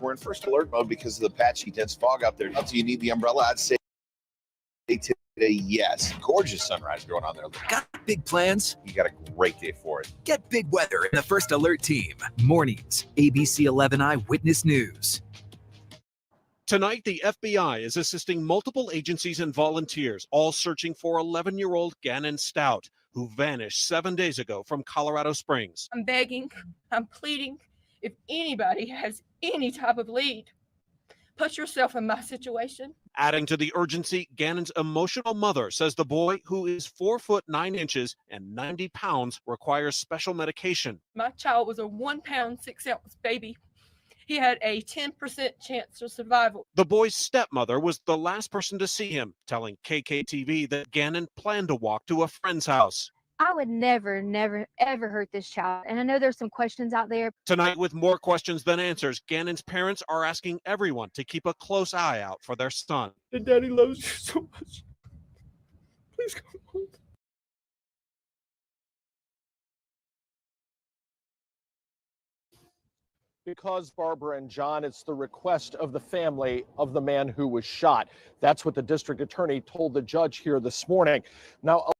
We're in first alert mode because of the patchy, dense fog out there. Do you need the umbrella? I'd say today, yes. Gorgeous sunrise going on there. Got big plans? You got a great day for it. Get big weather in the First Alert team. Mornings, ABC 11 Eyewitness News. Tonight, the FBI is assisting multiple agencies and volunteers, all searching for 11-year-old Gannon Stauch, who vanished 7 days ago from Colorado Springs. I'm begging, I'm pleading, if anybody has any type of lead, put yourself in my situation. Adding to the urgency, Gannon's emotional mother says the boy, who is 4 foot 9 inches and 90 pounds, requires special medication. My child was a 1 pound 6 ounce baby. He had a 10% chance of survival. The boy's stepmother was the last person to see him, telling KKTV that Gannon planned to walk to a friend's house. I would never, ever hurt this child. And I know there's some questions out there. Tonight, with more questions than answers, Gannon's parents are asking everyone to keep a close eye out for their son. And Daddy loves you so much. Please come home. Because, Barbara and John, it's the request of the family of the man who was shot. That's what the district attorney told the judge here this morning. Now,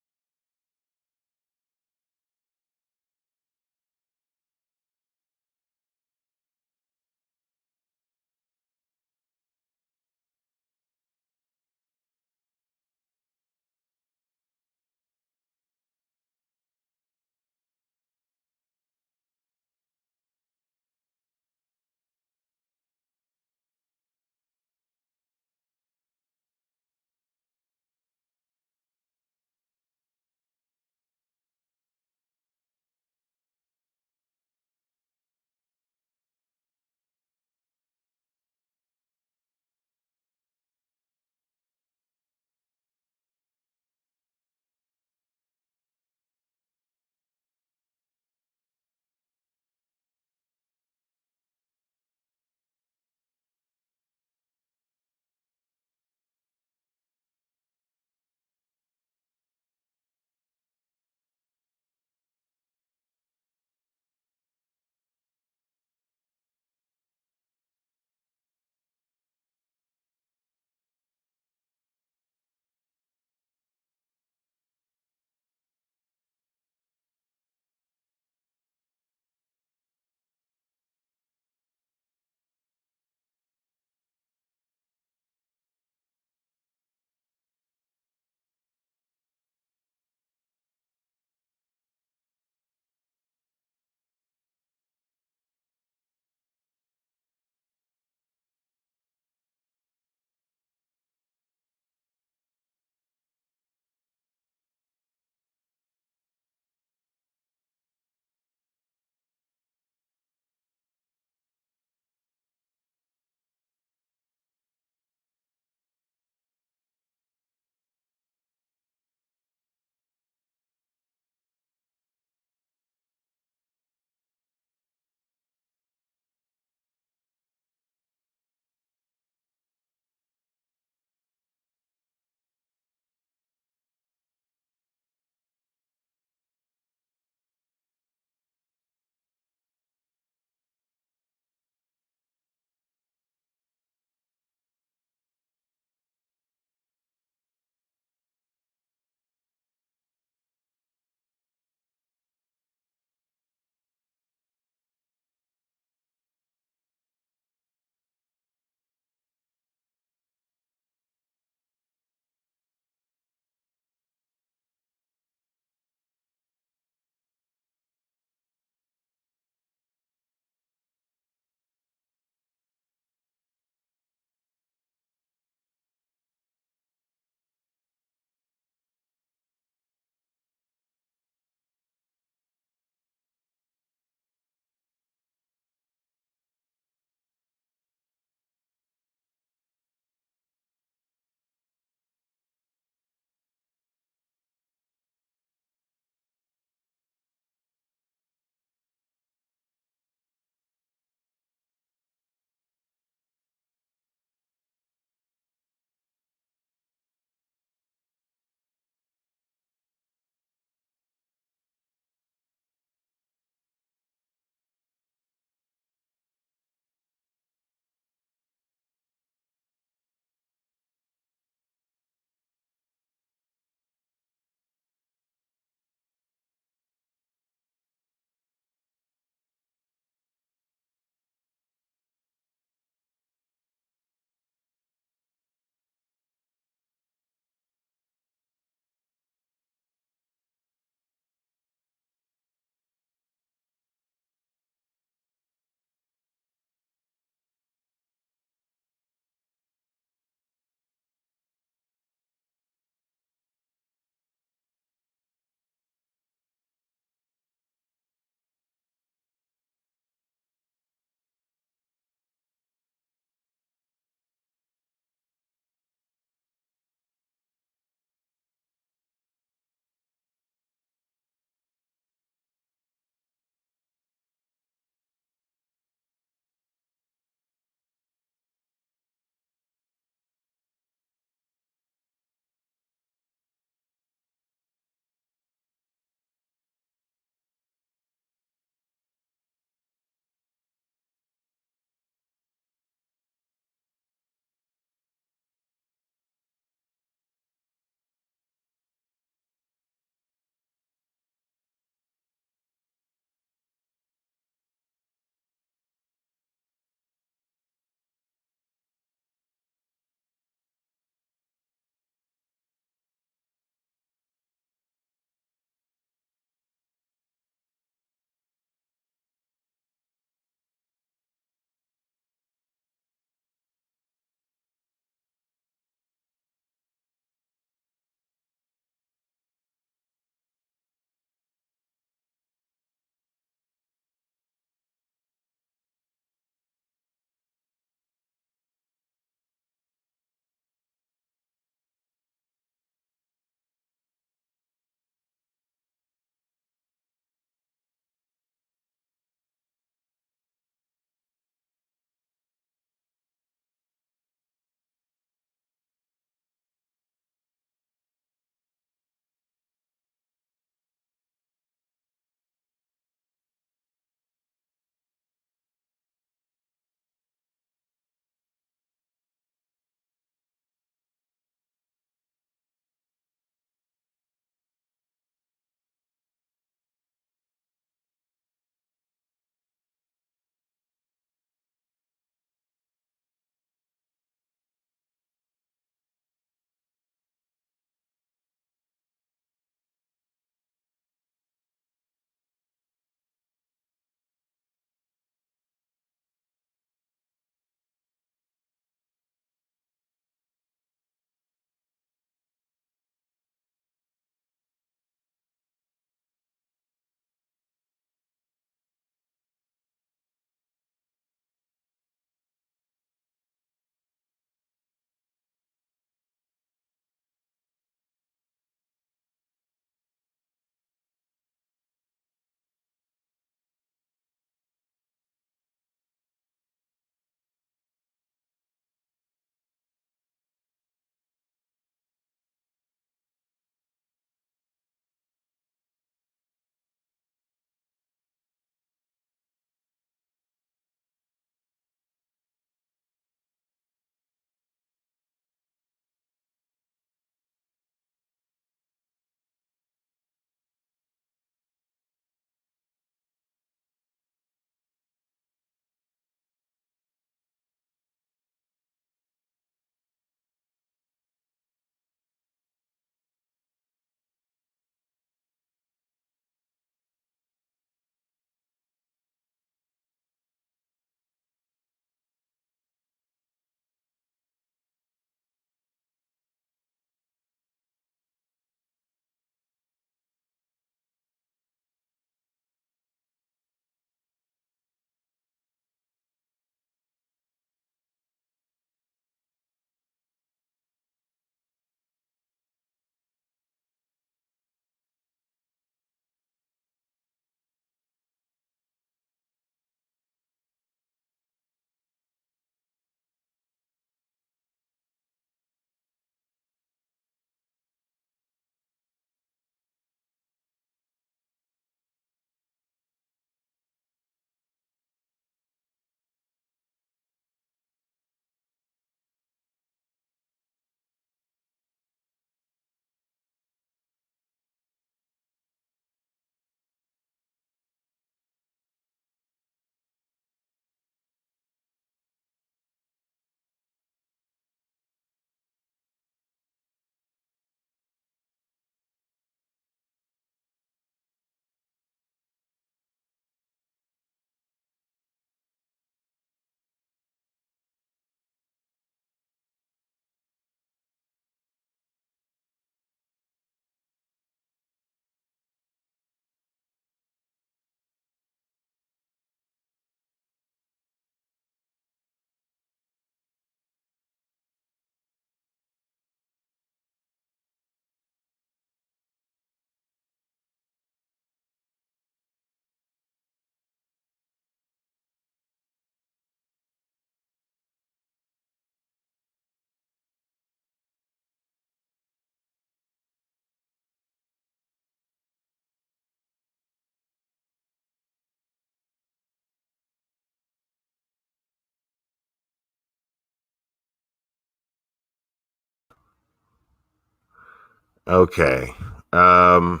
Okay. Wow,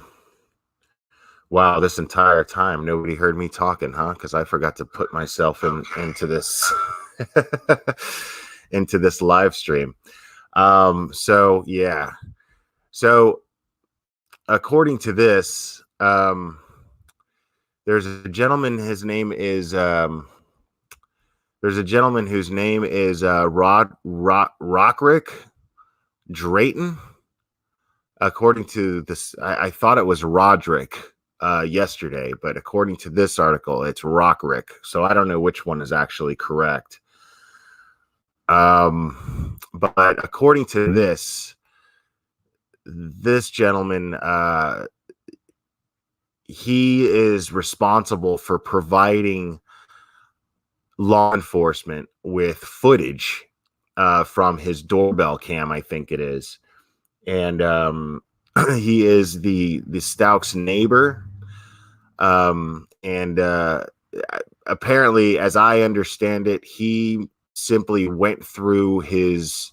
this entire time nobody heard me talking, huh? Because I forgot to put myself into this into this live stream. So yeah. So according to this, there's a gentleman. His name is there's a gentleman whose name is Rockrick Drayton. According to this, I thought it was Roderick yesterday, but according to this article, it's Rockrick. So I don't know which one is actually correct. But according to this gentleman, he is responsible for providing law enforcement with footage from his doorbell cam, I think it is. And he is the Stauch's neighbor. And apparently, as I understand it, he simply went through his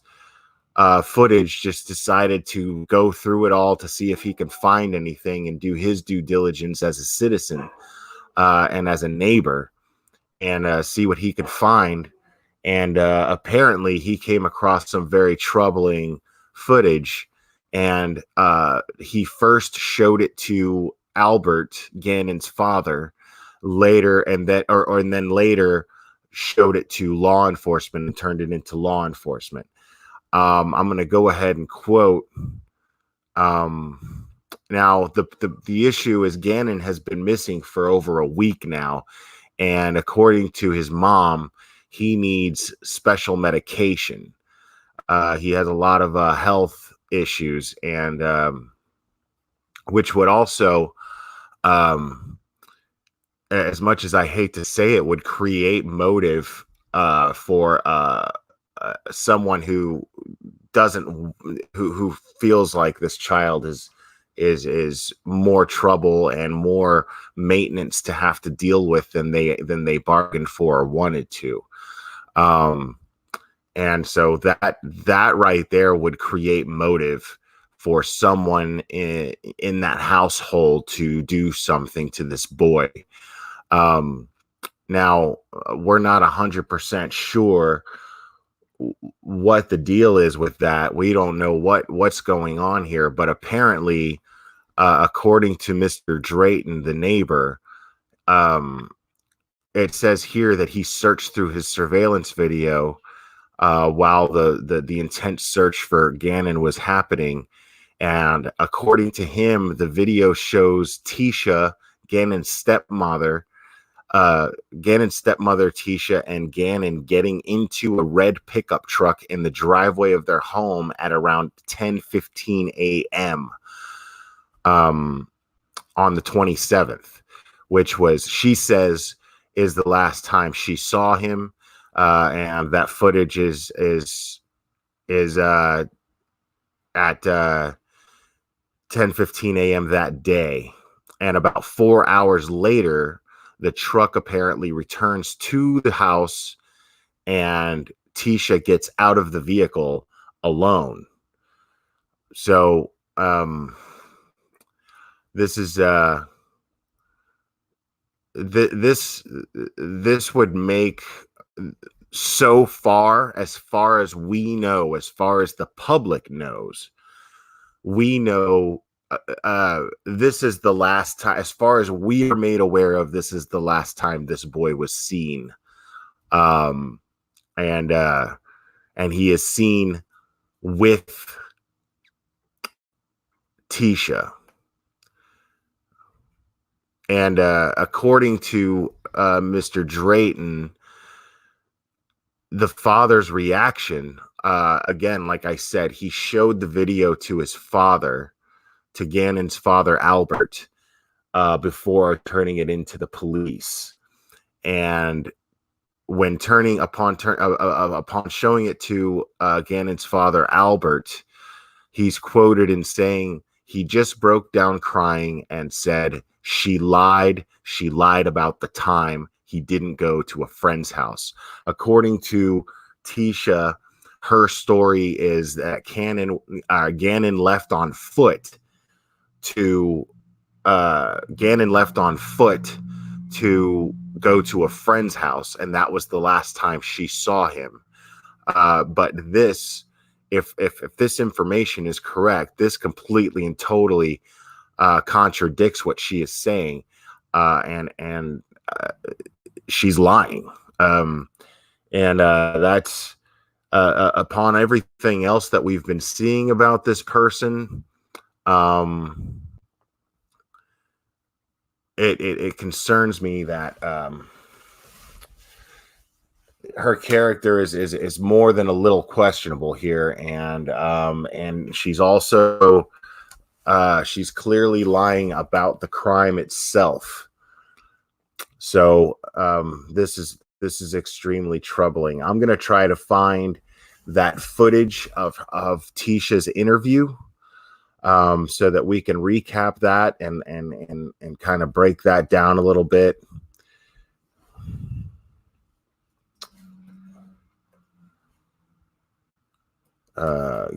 footage, just decided to go through it all to see if he can find anything and do his due diligence as a citizen and as a neighbor, and see what he could find. And apparently he came across some very troubling footage, and he first showed it to Albert, Gannon's father, later, and then later showed it to law enforcement and turned it into law enforcement. I'm going to go ahead and quote. Now, the issue is Gannon has been missing for over a week now, and according to his mom, he needs special medication. He has a lot of health issues, and which would also, as much as I hate to say it, would create motive for someone who doesn't, who feels like this child is more trouble and more maintenance to have to deal with than they bargained for or wanted to. And so that right there would create motive for someone in that household to do something to this boy. Now, we're not 100% sure what the deal is with that. We don't know what's going on here, but apparently, according to Mr. Drayton, the neighbor, it says here that he searched through his surveillance video while the intense search for Gannon was happening. And according to him, the video shows Tisha, Gannon's stepmother, Tisha, and Gannon getting into a red pickup truck in the driveway of their home at around 10:15 a.m. On the 27th, which was, she says, is the last time she saw him. And that footage is at 10:15 a.m. that day. And about 4 hours later, the truck apparently returns to the house, and Tisha gets out of the vehicle alone. So this is this would make, so far as we know, as far as the public knows, we know this is the last time, as far as we are made aware of, this is the last time this boy was seen. And he is seen with Tisha. And according to Mr. Drayton, the father's reaction, again, like I said, he showed the video to his father, to Gannon's father, Albert, before turning it into the police. And when upon showing it to Gannon's father, Albert, he's quoted in saying, he just broke down crying and said, she lied about the time he didn't go to a friend's house. According to Tisha, her story is that Gannon left on foot to go to a friend's house, and that was the last time she saw him. But this, if this information is correct, this completely and totally contradicts what she is saying, and she's lying. And that's upon everything else that we've been seeing about this person. It concerns me that her character is more than a little questionable here, and she's also she's clearly lying about the crime itself. So this is extremely troubling. I'm gonna try to find that footage of Tisha's interview, so that we can recap that and kind of break that down a little bit.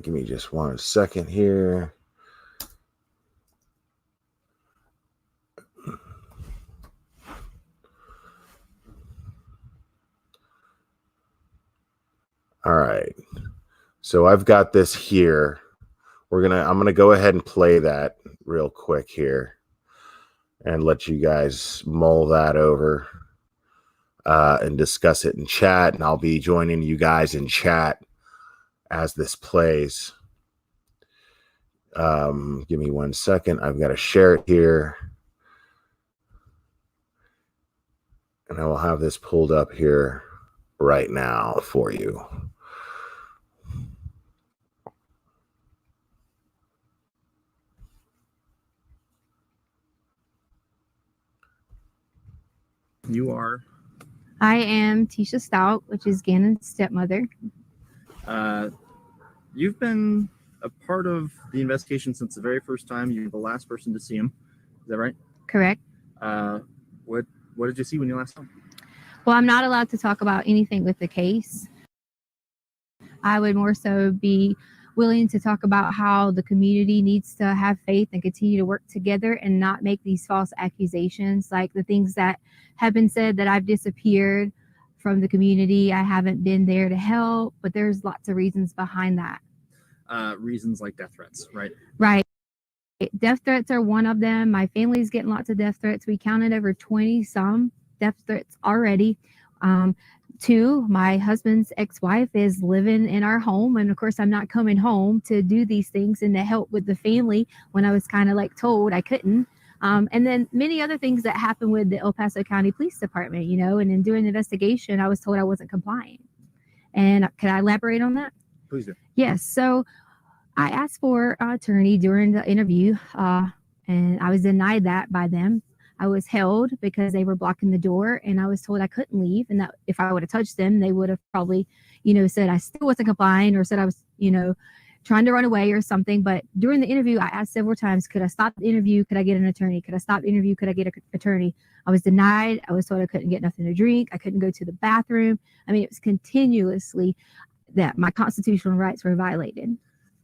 Give me just 1 second here. All right. So I've got this here. I'm gonna go ahead and play that real quick here and let you guys mull that over and discuss it in chat. And I'll be joining you guys in chat as this plays. Give me 1 second. I've got to share it here. And I will have this pulled up here right now for you. You are? I am Tisha Stauch, which is Gannon's stepmother. You've been a part of the investigation since the very first time. You're the last person to see him. Is that right? Correct. What did you see when you last saw him? Well, I'm not allowed to talk about anything with the case. I would more so be willing to talk about how the community needs to have faith and continue to work together and not make these false accusations, like the things that have been said that I've disappeared from the community. I haven't been there to help, but there's lots of reasons behind that. Reasons like death threats, right? Right. Death threats are one of them. My family's getting lots of death threats. We counted over 20 some death threats already. Two, my husband's ex-wife is living in our home, and of course I'm not coming home to do these things and to help with the family when I was kind of like told I couldn't. And then many other things that happened with the El Paso County Police Department, and in doing the investigation I was told I wasn't complying. And could I elaborate on that? Please do. Yes. So I asked for an attorney during the interview, and I was denied that by them. I was held because they were blocking the door, and I was told I couldn't leave, and that if I would have touched them, they would have probably, said I still wasn't complying, or said I was, trying to run away or something. But during the interview, I asked several times, could I stop the interview? Could I get an attorney? Could I stop the interview? Could I get an attorney? I was denied. I was told I couldn't get nothing to drink. I couldn't go to the bathroom. I mean, it was continuously that my constitutional rights were violated.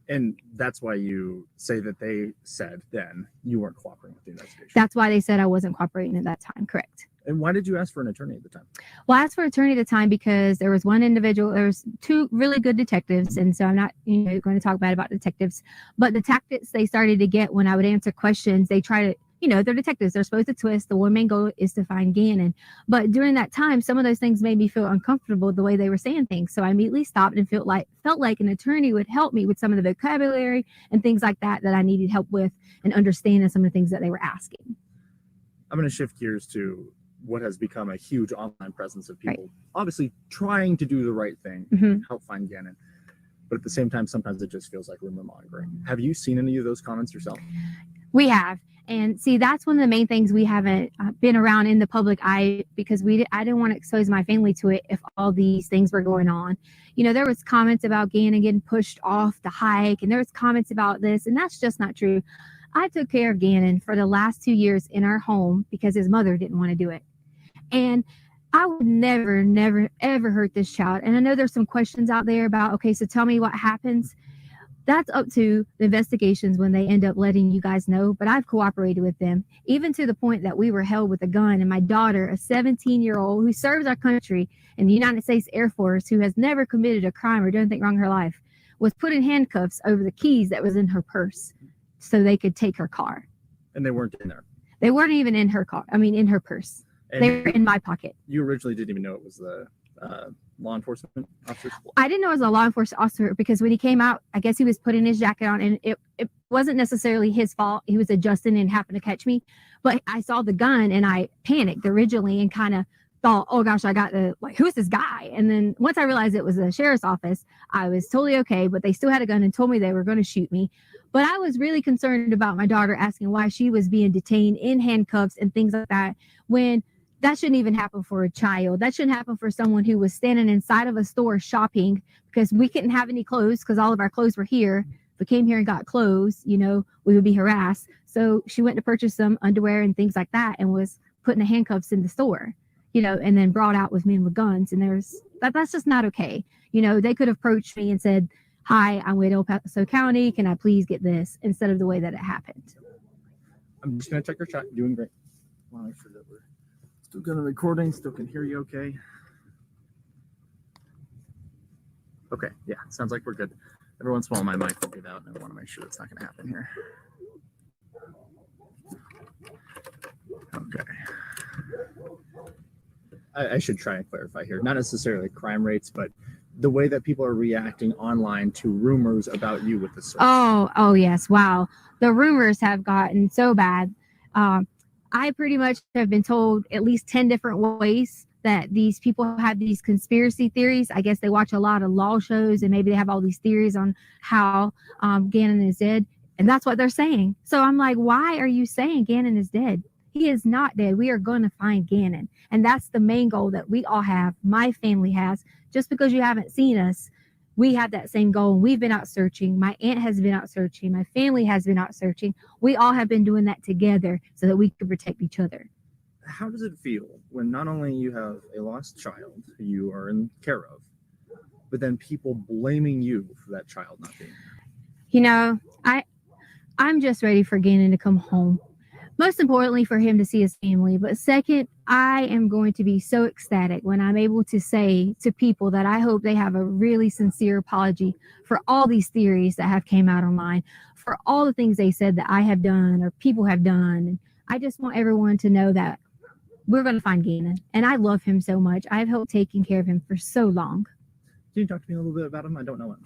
And that's why you say that they said then you weren't cooperating with the investigation. That's why they said I wasn't cooperating at that time. Correct. And why did you ask for an attorney at the time? Well, I asked for an attorney at the time because there was one individual, there was two really good detectives. And so I'm not, going to talk bad about detectives, but the tactics they started to get when I would answer questions, they try to, they're detectives. They're supposed to twist. The one main goal is to find Gannon. But during that time, some of those things made me feel uncomfortable the way they were saying things. So I immediately stopped and felt like an attorney would help me with some of the vocabulary and things like that I needed help with, and understanding some of the things that they were asking. I'm going to shift gears to what has become a huge online presence of people obviously trying to do the right thing, help find Gannon. But at the same time, sometimes it just feels like rumor mongering. Have you seen any of those comments yourself? We have. And see, that's one of the main things we haven't been around in the public eye, because I didn't want to expose my family to it if all these things were going on. There was comments about Gannon getting pushed off the hike, and there was comments about this, and that's just not true. I took care of Gannon for the last 2 years in our home because his mother didn't want to do it. And I would never, never, ever hurt this child. And I know there's some questions out there about, okay, so tell me what happens. That's up to the investigations when they end up letting you guys know. But I've cooperated with them, even to the point that we were held with a gun. And my daughter, a 17-year-old who serves our country in the United States Air Force, who has never committed a crime or done anything wrong in her life, was put in handcuffs over the keys that was in her purse so they could take her car. And they weren't in there. They weren't even in her car. I mean, in her purse. And they were in my pocket. You originally didn't even know it was the law enforcement officer? I didn't know it was a law enforcement officer because when he came out, I guess he was putting his jacket on, and it wasn't necessarily his fault. He was adjusting and happened to catch me. But I saw the gun and I panicked originally and kind of thought, oh gosh, I got the, like, who's this guy? And then once I realized it was the sheriff's office, I was totally okay. But they still had a gun and told me they were going to shoot me. But I was really concerned about my daughter, asking why she was being detained in handcuffs and things like that, when that shouldn't even happen for a child. That shouldn't happen for someone who was standing inside of a store shopping, because we couldn't have any clothes because all of our clothes were here. If we came here and got clothes, you know, we would be harassed. So she went to purchase some underwear and things like that and was put in the handcuffs in the store, you know, and then brought out with men with guns. And that's just not okay. You know, they could have approached me and said, hi, I'm with El Paso County. Can I please get this? Instead of the way that it happened. I'm just going to check your chat. Doing great. I want to make sure that we're still good on recording, still can hear you okay. Okay, yeah, sounds like we're good. Every once in a while my mic will get out, and I want to make sure that's not going to happen here. Okay. I should try and clarify here. Not necessarily crime rates, but the way that people are reacting online to rumors about you with the source. Oh yes. Wow. The rumors have gotten so bad. I pretty much have been told at least 10 different ways that these people have these conspiracy theories. I guess they watch a lot of law shows and maybe they have all these theories on how Gannon is dead. And that's what they're saying. So I'm like, why are you saying Gannon is dead? He is not dead. We are going to find Gannon. And that's the main goal that we all have. My family has. Just because you haven't seen us, we have that same goal. We've been out searching. My aunt has been out searching. My family has been out searching. We all have been doing that together so that we can protect each other. How does it feel when not only you have a lost child who you are in care of, but then people blaming you for that child not being there? You know, I'm just ready for Gannon to come home. Most importantly, for him to see his family. But second, I am going to be so ecstatic when I'm able to say to people that I hope they have a really sincere apology for all these theories that have came out online, for all the things they said that I have done or people have done. And I just want everyone to know that we're going to find Gannon. And I love him so much. I've helped taking care of him for so long. Can you talk to me a little bit about him? I don't know him.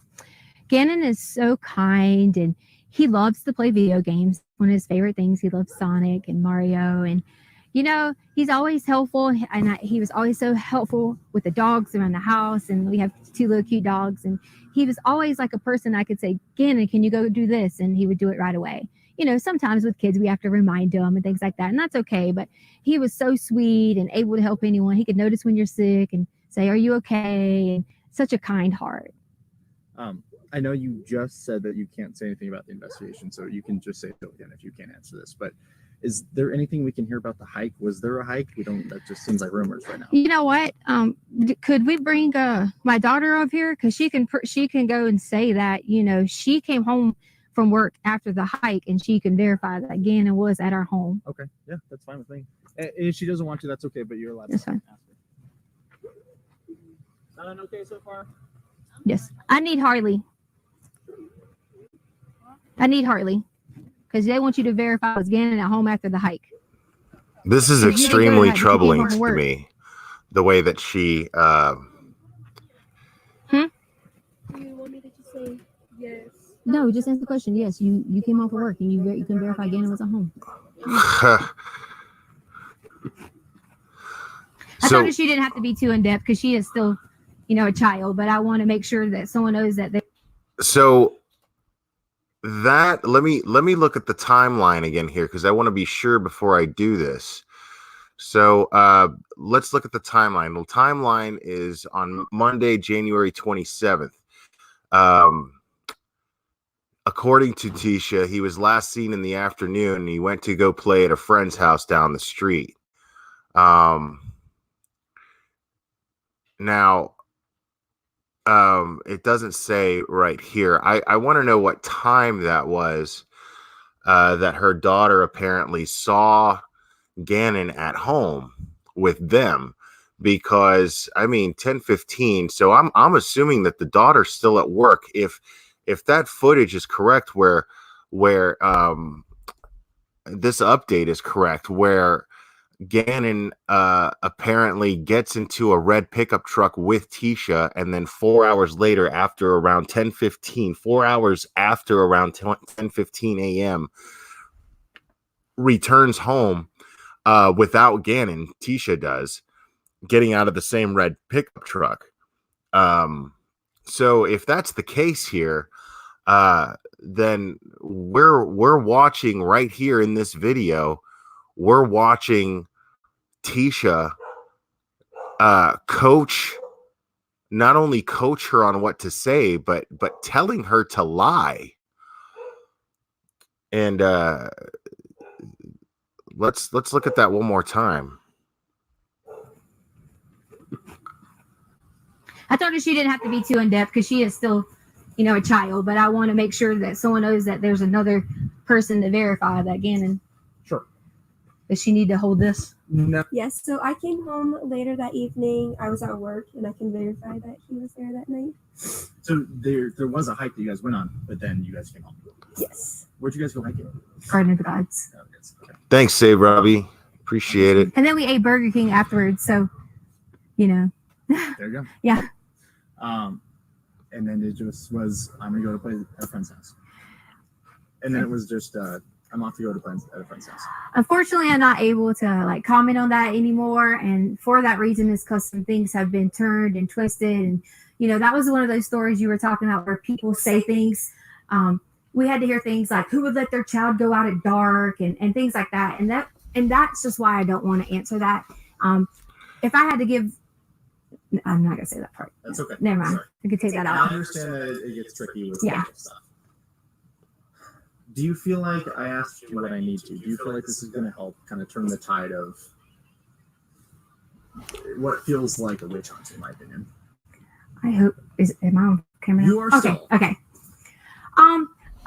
Gannon is so kind, and he loves to play video games. One of his favorite things, he loves Sonic and Mario. And, you know, he's always helpful. And he was always so helpful with the dogs around the house. And we have 2 little cute dogs. And he was always like a person I could say, Gannon, can you go do this? And he would do it right away. You know, sometimes with kids, we have to remind them and things like that. And that's okay. But he was so sweet and able to help anyone. He could notice when you're sick and say, are you okay? And such a kind heart. I know you just said that you can't say anything about the investigation, so you can just say so again if you can't answer this. But is there anything we can hear about the hike? Was there a hike? That just seems like rumors right now. You know what? Could we bring my daughter up here? Because she can go and say that, you know, she came home from work after the hike and she can verify that Gannon was at our home. Okay. Yeah, that's fine with me. And if she doesn't want to, that's okay, but you're allowed That's to fine. ask her. Sound okay so far? Yes. I need Harley. Because they want you to verify it was Gannon at home after the hike. This is If you didn't go extremely to that, you troubling came to home from me. The way that she You want me to just say yes? No, just answer the question. Yes, you came off of work and you can verify Gannon was at home. I told her she didn't have to be too in depth because she is still, you know, a child. But I want to make sure that someone knows that they. So that let me look at the timeline again here because I want to be sure before I do this. So let's look at the timeline. The timeline is on Monday, January 27th. According to Tisha, he was last seen in the afternoon and he went to go play at a friend's house down the street. Now, it doesn't say right here. I want to know what time that was that her daughter apparently saw Gannon at home with them, because I mean 10:15. So I'm assuming that the daughter's still at work. If that footage is correct, where this update is correct, where Gannon apparently gets into a red pickup truck with Tisha, and then 4 hours later, after around 10:15, 4 hours after around 10:15 a.m., returns home without Gannon. Tisha does, getting out of the same red pickup truck. So if that's the case here, then we're watching right here in this video. We're watching Tisha not only coach her on what to say, but telling her to lie. And let's look at that one more time. I told her she didn't have to be too in depth because she is still, a child. But I want to make sure that someone knows that there's another person to verify that Gannon. Sure. Does she need to hold this? No. Yes, so I came home later that evening. I was at work, and I can verify that he was there that night. So there was a hike that you guys went on, but then you guys came home. Yes. Where'd you guys go hiking? Garden of the Gods. Oh, yes. Okay. Thanks, Save Robbie. Appreciate it. And then we ate Burger King afterwards. So, There you go. Yeah. And then it just was, I'm gonna go to play at a friend's house. And then it was just I'm off to go to play at a friend's house. Unfortunately, I'm not able to comment on that anymore. And for that reason is because some things have been turned and twisted. And, that was one of those stories you were talking about where people say things. We had to hear things like who would let their child go out at dark and things like that. And that's just why I don't want to answer that. If I had to give, I'm not going to say that part. That's okay. Never mind. Sorry. I could take that I out. understand that it gets tricky with Yeah. stuff. Do you feel like I asked you what I need to? Do you feel like this is going to help kind of turn the tide of what feels like a witch hunt, in my opinion? I hope. Am I on camera? You are okay. still. Okay.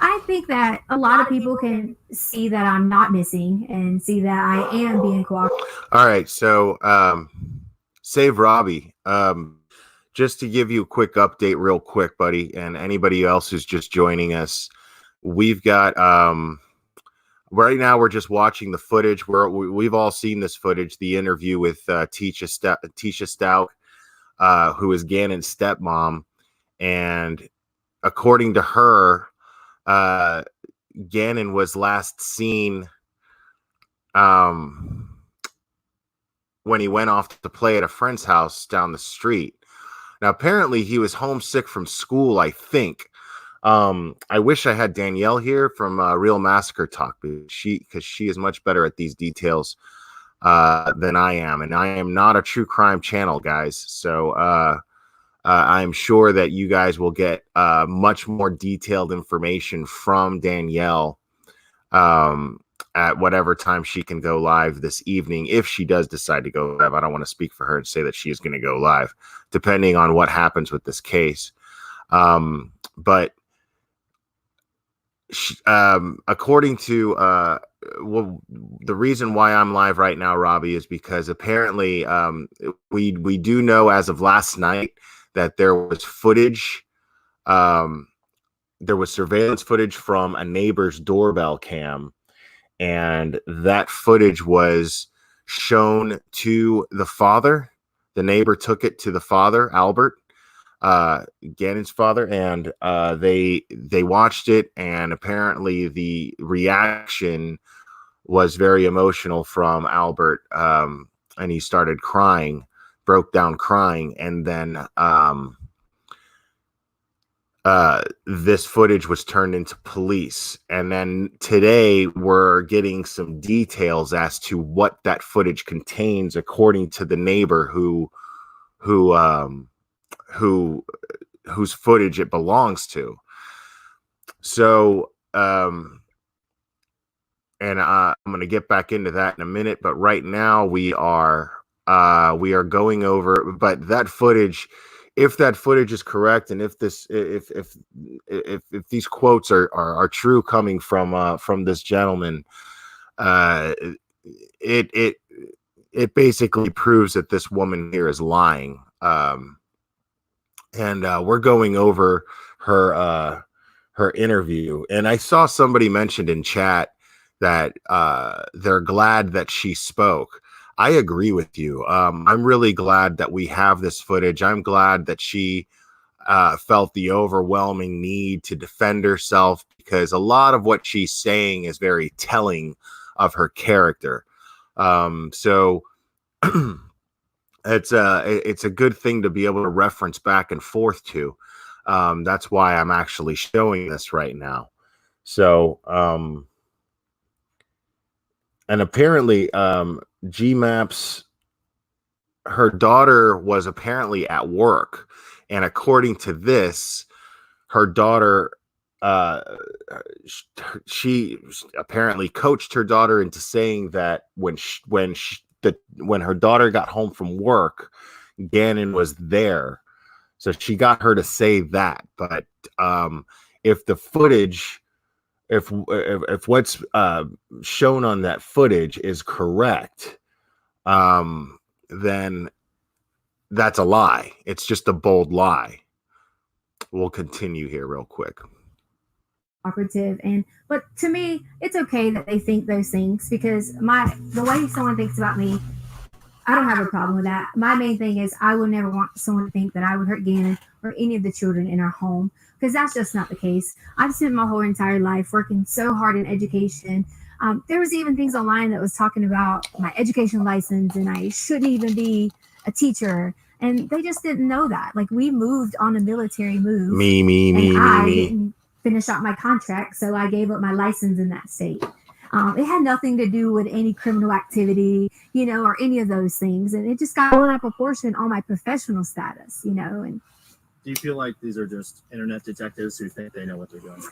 I think that a lot of people can see that I'm not missing and see that I am being cooperative. All right, so Save Robbie. Just to give you a quick update real quick, buddy, and anybody else who's just joining us, we've got right now we're just watching the footage. We've all seen this footage, the interview with Tisha Stauch, who is Gannon's stepmom, and according to her, Gannon was last seen when he went off to play at a friend's house down the street. Now, apparently he was homesick from school, I think. I wish I had Danielle here from Real Massacre Talk, because she is much better at these details than I am. And I am not a true crime channel, guys. So I'm sure that you guys will get much more detailed information from Danielle at whatever time she can go live this evening, if she does decide to go live. I don't want to speak for her and say that she is going to go live, depending on what happens with this case. But according to the reason why I'm live right now, Robbie, is because apparently we do know as of last night that there was footage. There was surveillance footage from a neighbor's doorbell cam, and that footage was shown to the father. The neighbor took it to the father, Albert, Gannon's father, and they watched it, and apparently the reaction was very emotional from Albert, and he started crying, broke down crying, and then this footage was turned into police. And then today we're getting some details as to what that footage contains, according to the neighbor whose footage it belongs to. So and I'm going to get back into that in a minute, but right now we are We are going over, but that footage, if that footage is correct, and if these quotes are true coming from this gentleman, it basically proves that this woman here is lying. And we're going over her interview, and I saw somebody mentioned in chat that they're glad that she spoke. I agree with you. I'm really glad that we have this footage. I'm glad that she felt the overwhelming need to defend herself, because a lot of what she's saying is very telling of her character. So it's a good thing to be able to reference back and forth to. That's why I'm actually showing this right now. So, and apparently, GMAPS, her daughter was apparently at work, and according to this, her daughter, she apparently coached her daughter into saying that when her daughter got home from work, Gannon was there. So she got her to say that. But if the footage, if what's shown on that footage is correct, then that's a lie. It's just a bold lie. We'll continue here real quick. Operative, but to me it's okay that they think those things, because the way someone thinks about me, I don't have a problem with that. My main thing is I would never want someone to think that I would hurt Gannon or any of the children in our home, because that's just not the case. I've spent my whole entire life working so hard in education. There was even things online that was talking about my education license, and I shouldn't even be a teacher, and they just didn't know that. Like, we moved on a military move. I didn't finish out my contract, so I gave up my license in that state. It had nothing to do with any criminal activity, or any of those things, and it just got blown out of proportion on my professional status, And Do you feel like these are just internet detectives who think they know what they're doing?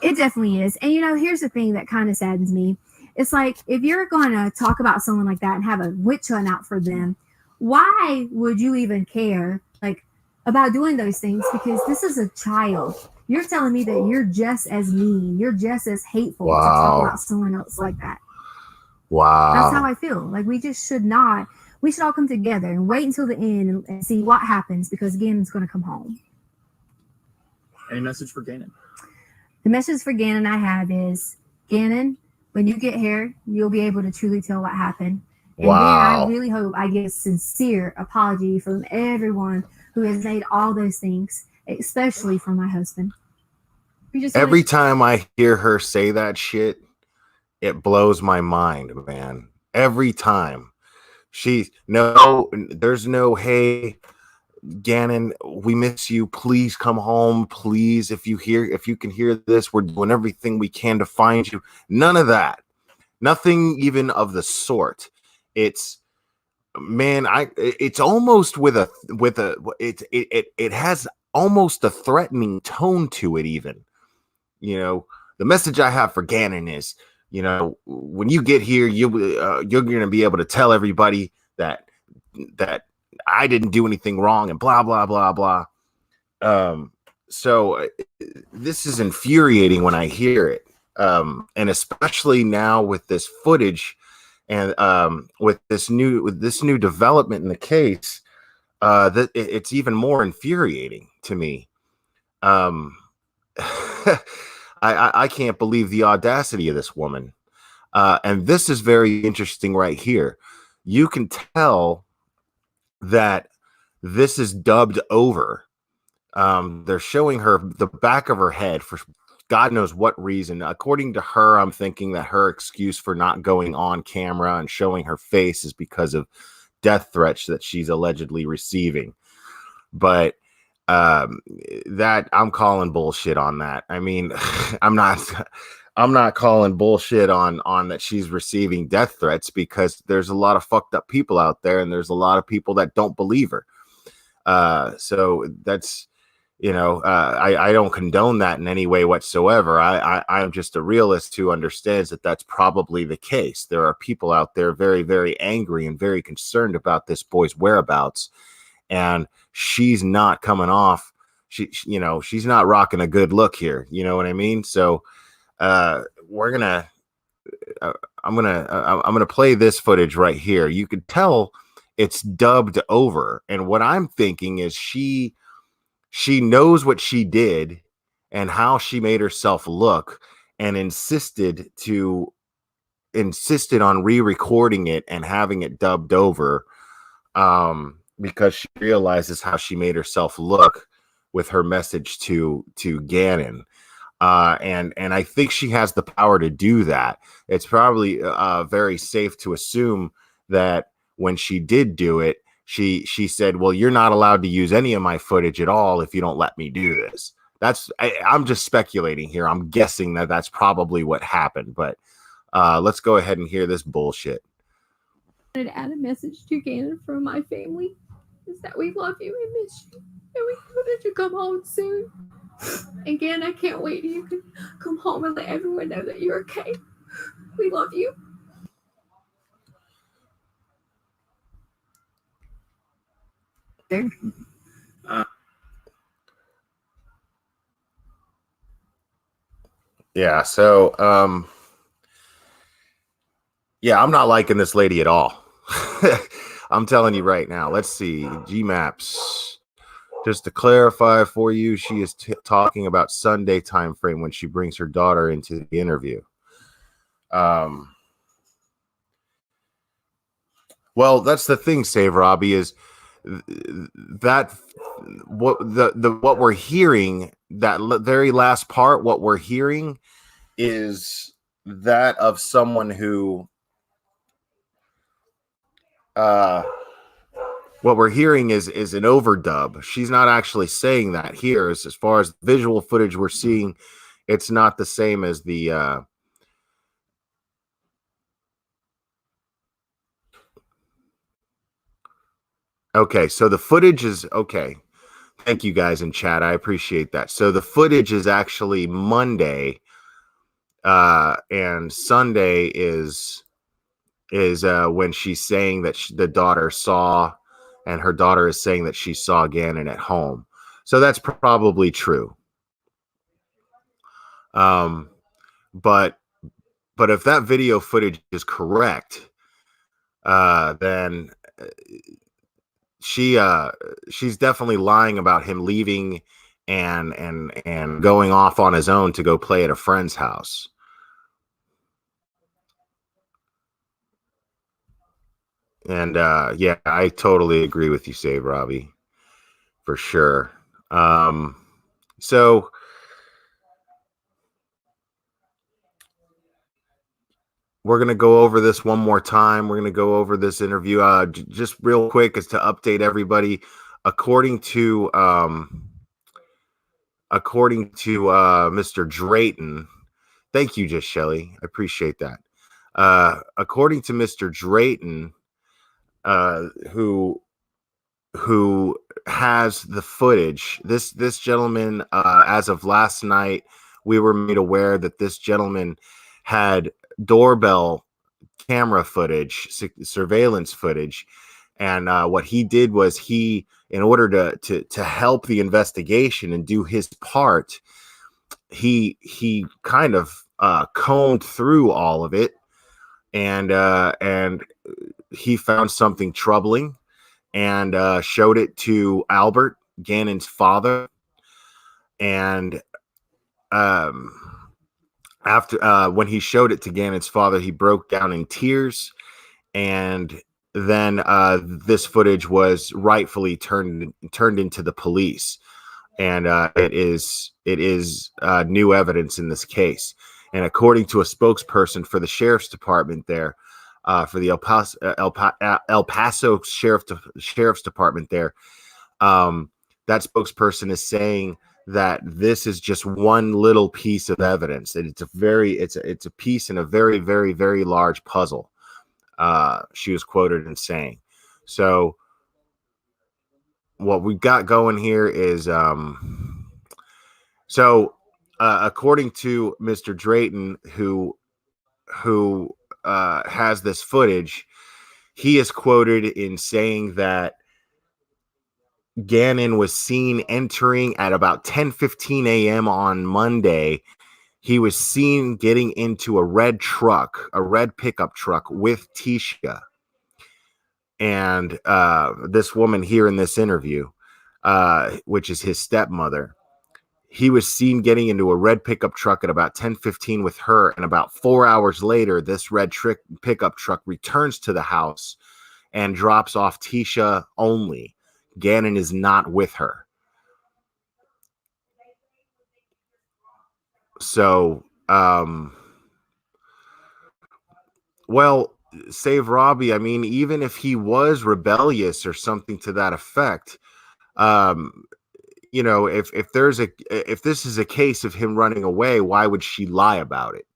it definitely is. And here's the thing that kind of saddens me. It's like, if you're going to talk about someone like that and have a witch hunt out for them, why would you even care about doing those things? Because this is a child. You're telling me that you're just as mean, you're just as hateful to talk about someone else like that. Wow. That's how I feel. Like, we just should not. We should all come together and wait until the end and see what happens, because Gannon's going to come home. Any message for Gannon? The message for Gannon I have is, Gannon, when you get here, you'll be able to truly tell what happened. And then I really hope I get a sincere apology from everyone who has made all those things, especially from my husband. Every time I hear her say that shit, it blows my mind, man. Every time. There's no, hey, Gannon, we miss you. Please come home. Please, if you can hear this, we're doing everything we can to find you. None of that. Nothing even of the sort. It's, man, it's almost it has almost a threatening tone to it, even. The message I have for Gannon is, when you get here, you're going to be able to tell everybody that I didn't do anything wrong and blah, blah, blah, blah. So this is infuriating when I hear it. And especially now with this footage and with this new development in the case, that it's even more infuriating to me. I can't believe the audacity of this woman. And this is very interesting right here. You can tell that this is dubbed over. They're showing her the back of her head for God knows what reason. According to her, I'm thinking that her excuse for not going on camera and showing her face is because of death threats that she's allegedly receiving. But that I'm calling bullshit on that. I mean, I'm not calling bullshit on that she's receiving death threats, because there's a lot of fucked up people out there, and there's a lot of people that don't believe her. So I don't condone that in any way whatsoever. I'm just a realist who understands that that's probably the case. There are people out there very, very angry and very concerned about this boy's whereabouts, and she's not coming off. She's not rocking a good look here. You know what I mean? So I'm gonna play this footage right here. You could tell it's dubbed over, and what I'm thinking is she knows what she did and how she made herself look, and insisted on re-recording it and having it dubbed over, because she realizes how she made herself look with her message to Gannon. And I think she has the power to do that. It's probably very safe to assume that when she did do it, she said, well, you're not allowed to use any of my footage at all if you don't let me do this. I'm just speculating here. I'm guessing that that's probably what happened, but let's go ahead and hear this bullshit. I wanted to add a message to Gannon from my family, is that we love you and miss you, and we hope that you come home soon. Again, I can't wait till you can come home and let everyone know that you're okay. We love you. Yeah, so I'm not liking this lady at all. I'm telling you right now. Let's see. GMAPS. Just to clarify for you, she is talking about Sunday time frame when she brings her daughter into the interview. Well, that's the thing, Save Robbie, is that what we're hearing, that very last part, what we're hearing is that of someone who what we're hearing is an overdub. She's not actually saying that here. As far as visual footage we're seeing, it's not the same as the okay, so the footage is okay. Thank you guys in chat. I appreciate that. So the footage is actually Monday, and Sunday is when she's saying that the daughter saw, and her daughter is saying that she saw Gannon at home. So that's probably true. But if that video footage is correct, then she's definitely lying about him leaving and going off on his own to go play at a friend's house. And yeah, I totally agree with you, Save Robbie, for sure. So we're going to go over this one more time. We're going to go over this interview just real quick, as to update everybody. According to Mr. Drayton, thank you, Just Shelly. I appreciate that. According to Mr. Drayton, who has the footage, this gentleman, as of last night, we were made aware that this gentleman had doorbell camera footage, surveillance footage, and what he did was, he, in order to help the investigation and do his part, he kind of combed through all of it, and he found something troubling, and showed it to Albert, Gannon's father, and after when he showed it to Gannon's father, he broke down in tears, and then this footage was rightfully turned into the police, and it is new evidence in this case. And according to a spokesperson for the sheriff's department there, for the El Paso Sheriff's Department there, that spokesperson is saying that this is just one little piece of evidence, and it's a piece in a very, very, very large puzzle. She was quoted in saying. So what we've got going here is according to Mr. Drayton, who has this footage, he is quoted in saying that Gannon was seen entering at about 10:15 a.m. on Monday. He was seen getting into a red pickup truck with Tisha. And this woman here in this interview, which is his stepmother, he was seen getting into a red pickup truck at about 10:15 with her. And about 4 hours later, this red pickup truck returns to the house and drops off Tisha only. Gannon is not with her. So, well, save Robbie. I mean, even if he was rebellious or something to that effect, you know, if this is a case of him running away, why would she lie about it?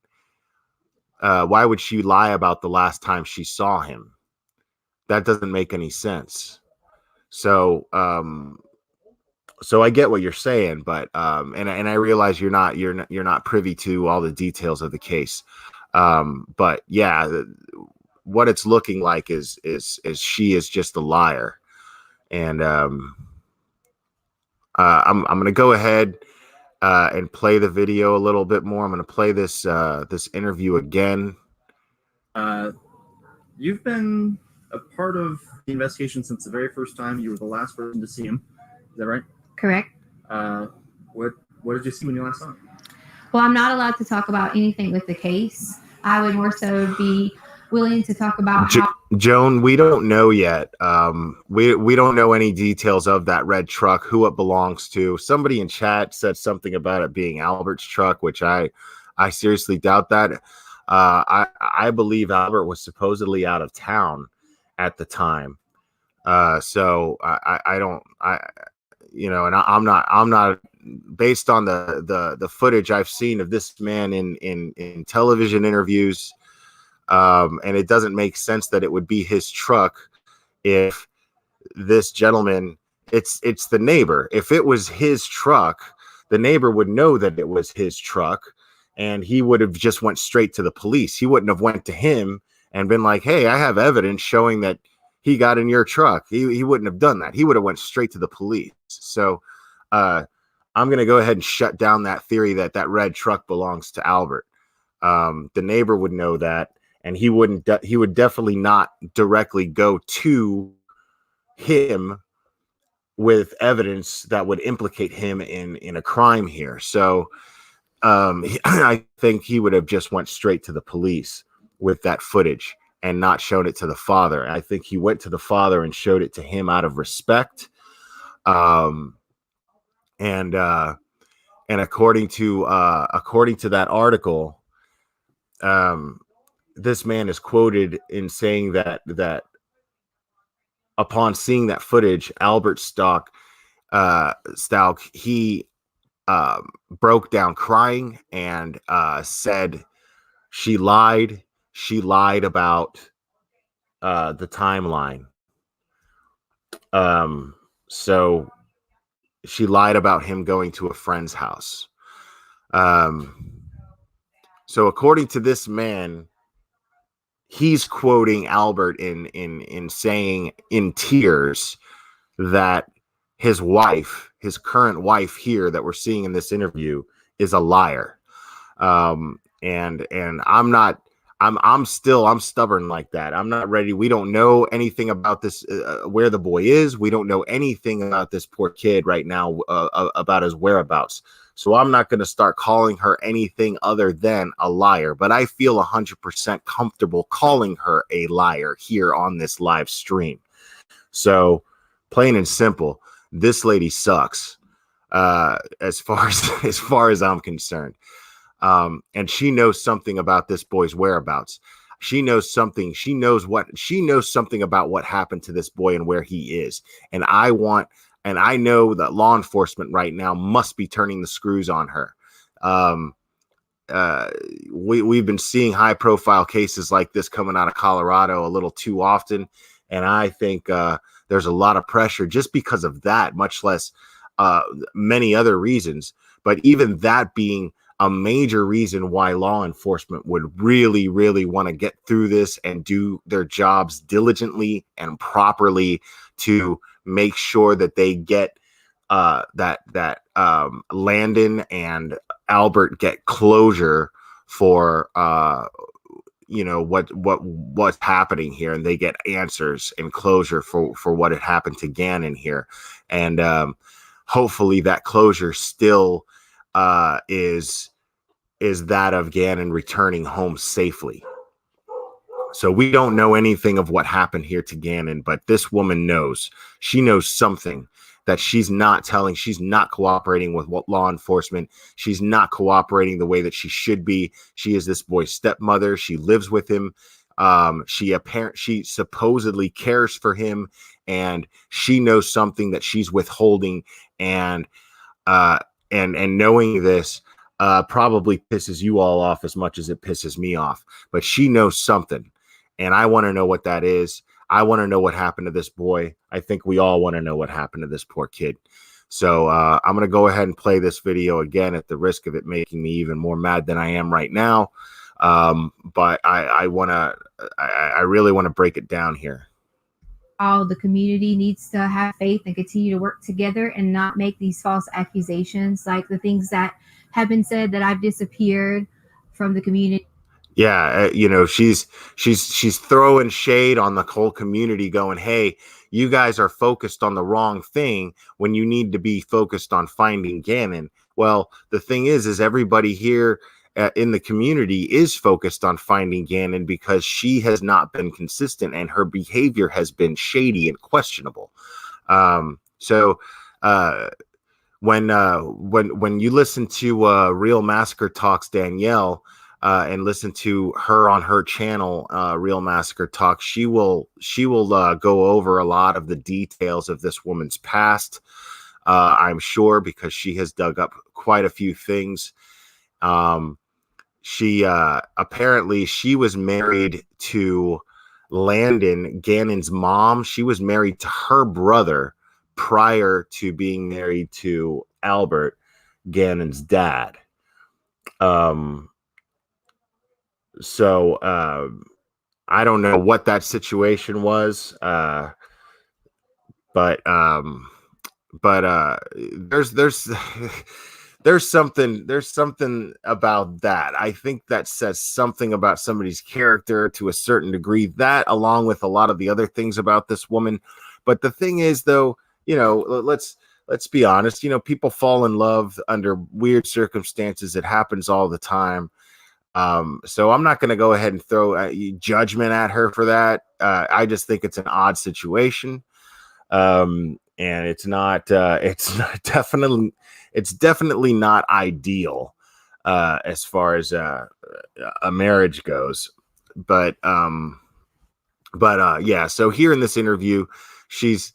Why would she lie about the last time she saw him? That doesn't make any sense. So, so I get what you're saying, but and I realize you're not privy to all the details of the case. But yeah, what it's looking like is she is just a liar. And I'm going to go ahead and play the video a little bit more. I'm going to play this interview again. You've been a part of the investigation since the very first time. You were the last person to see him. Is that right? Correct. What did you see when you last saw him? Well, I'm not allowed to talk about anything with the case. I would more so be willing to talk about Joan, we don't know yet. We don't know any details of that red truck, who it belongs to. Somebody in chat said something about it being Albert's truck, which I seriously doubt that. I believe Albert was supposedly out of town at the time. So I don't, you know, and I'm not based on the footage I've seen of this man in television interviews. And it doesn't make sense that it would be his truck if this gentleman, it's the neighbor. If it was his truck, the neighbor would know that it was his truck, and he would have just went straight to the police. He wouldn't have went to him and been like, hey, I have evidence showing that he got in your truck. He wouldn't have done that. He would have went straight to the police. So I'm going to go ahead and shut down that theory that red truck belongs to Albert. The neighbor would know that, and he would definitely not directly go to him with evidence that would implicate him in a crime here. So I think he would have just went straight to the police with that footage and not shown it to the father. I think he went to the father and showed it to him out of respect. And according to that article, this man is quoted in saying that upon seeing that footage, Albert Stauch, he broke down crying and said she lied. She lied about the timeline. So she lied about him going to a friend's house. So according to this man, he's quoting Albert in saying in tears that his wife, his current wife here that we're seeing in this interview, is a liar. And I'm stubborn like that. I'm not ready. We don't know anything about this, where the boy is. We don't know anything about this poor kid right now, about his whereabouts. So I'm not going to start calling her anything other than a liar, but I feel 100% comfortable calling her a liar here on this live stream. So plain and simple, this lady sucks, as far as I'm concerned. And she knows something about this boy's whereabouts. She knows something. She knows something about what happened to this boy and where he is. And I know that law enforcement right now must be turning the screws on her. We've been seeing high profile cases like this coming out of Colorado a little too often. And I think there's a lot of pressure just because of that, much less many other reasons. But even that being a major reason why law enforcement would really, really want to get through this and do their jobs diligently and properly to make sure that they get that Landon and Albert get closure for what's happening here, and they get answers and closure for what had happened to Gannon here. And hopefully that closure still is that of Gannon returning home safely. So we don't know anything of what happened here to Gannon, but this woman knows. She knows something that she's not telling. She's not cooperating with law enforcement. She's not cooperating the way that she should be. She is this boy's stepmother. She lives with him. She supposedly cares for him, and she knows something that she's withholding. And knowing this probably pisses you all off as much as it pisses me off. But she knows something, and I want to know what that is. I want to know what happened to this boy. I think we all want to know what happened to this poor kid. So I'm going to go ahead and play this video again at the risk of it making me even more mad than I am right now. But I really want to break it down here. All the community needs to have faith and continue to work together and not make these false accusations, like the things that have been said that I've disappeared from the community. Yeah, she's throwing shade on the whole community, going, hey, you guys are focused on the wrong thing when you need to be focused on finding Gannon. Well, the thing is everybody here in the community is focused on finding Gannon because she has not been consistent and her behavior has been shady and questionable. So when you listen to Real Massacre Talks Danielle, and listen to her on her channel, Real Massacre Talk, she will go over a lot of the details of this woman's past. I'm sure, because she has dug up quite a few things. She apparently she was married to Landon, Gannon's mom. She was married to her brother prior to being married to Albert, Gannon's dad. So I don't know what that situation was, but there's something about that. I think that says something about somebody's character to a certain degree, that along with a lot of the other things about this woman. But the thing is, though, let's be honest, people fall in love under weird circumstances. It happens all the time. So I'm not going to go ahead and throw judgment at her for that. I just think it's an odd situation. And it's definitely not ideal, as far as, a marriage goes. But yeah, so here in this interview, she's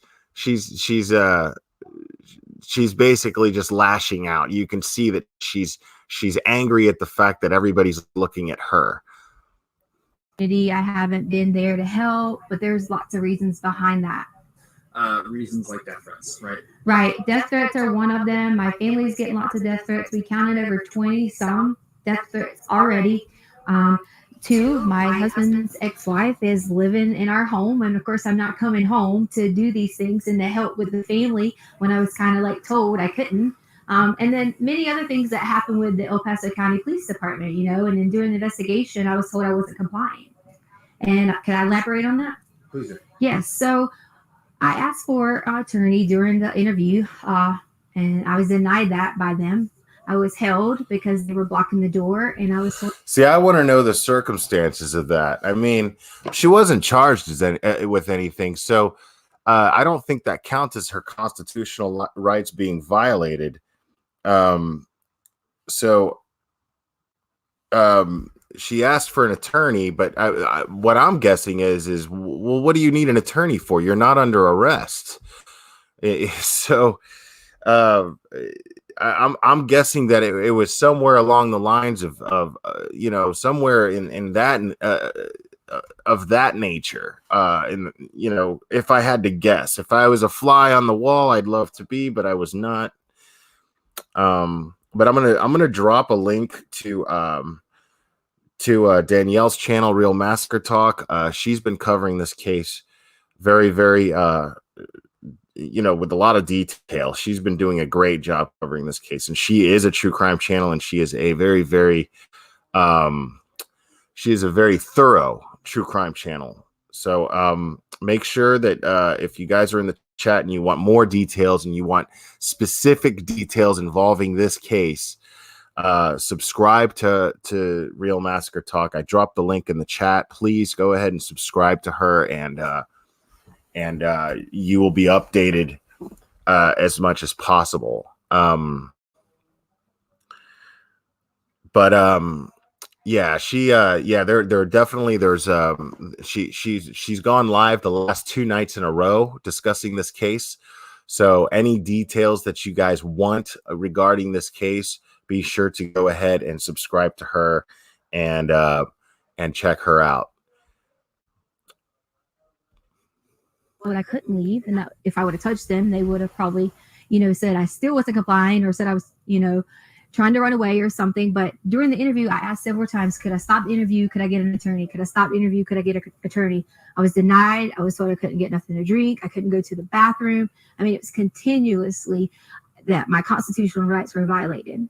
basically just lashing out. You can see that she's angry at the fact that everybody's looking at her. I haven't been there to help, but there's lots of reasons behind that. Reasons like death threats, right? Right. Death threats are one of them. My family's getting lots of death threats. We counted over 20 some death threats already. Two, my husband's ex-wife is living in our home. And of course, I'm not coming home to do these things and to help with the family when I was kind of like told I couldn't. And then many other things that happened with the El Paso County Police Department, and in doing the investigation, I was told I wasn't complying. And can I elaborate on that? Please. Yes. So I asked for an attorney during the interview, and I was denied that by them. I was held because they were blocking the door, and I was told. See, I want to know the circumstances of that. I mean, she wasn't charged with anything, so I don't think that counts as her constitutional rights being violated. She asked for an attorney, but what I'm guessing is, well, what do you need an attorney for? You're not under arrest. So I'm guessing that it was somewhere along the lines of somewhere in that of that nature. And you know, if I had to guess, if I was a fly on the wall, I'd love to be, but I was not. But I'm gonna drop a link to Danielle's channel, Real Massacre Talk. She's been covering this case very, very you know, with a lot of detail. She's been doing a great job covering this case, and she is a true crime channel, and she is a very, very she is a very thorough true crime channel. So make sure that if you guys are in the chat and you want more details and you want specific details involving this case, subscribe to Real Massacre Talk. I dropped the link in the chat. Please go ahead and subscribe to her, and you will be updated as much as possible. Yeah, there definitely, she's gone live the last 2 nights in a row discussing this case. So any details that you guys want regarding this case, be sure to go ahead and subscribe to her and check her out. But I couldn't leave, and that if I would have touched them, they would have probably, said I still wasn't complying, or said I was, trying to run away or something. But during the interview, I asked several times, could I stop the interview? Could I get an attorney? Could I stop the interview? Could I get an attorney? I was denied. I was told I couldn't get nothing to drink. I couldn't go to the bathroom. I mean, it was continuously that my constitutional rights were violated.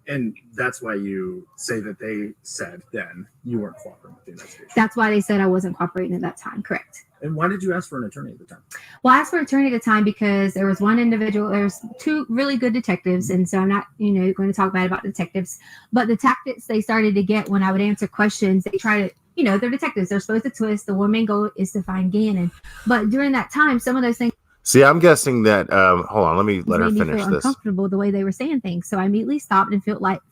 And that's why you say that they said then you weren't cooperating with the investigation. That's why they said I wasn't cooperating at that time. Correct. And why did you ask for an attorney at the time? Well, I asked for an attorney at the time because there was one individual, there's 2 really good detectives. And so I'm not, going to talk bad about detectives, but the tactics they started to get when I would answer questions, they try to, they're detectives. They're supposed to twist. The one main goal is to find Gannon. But during that time, some of those things. See, I'm guessing that, hold on, let her finish feel this. Uncomfortable the way they were saying things. So I immediately stopped and felt like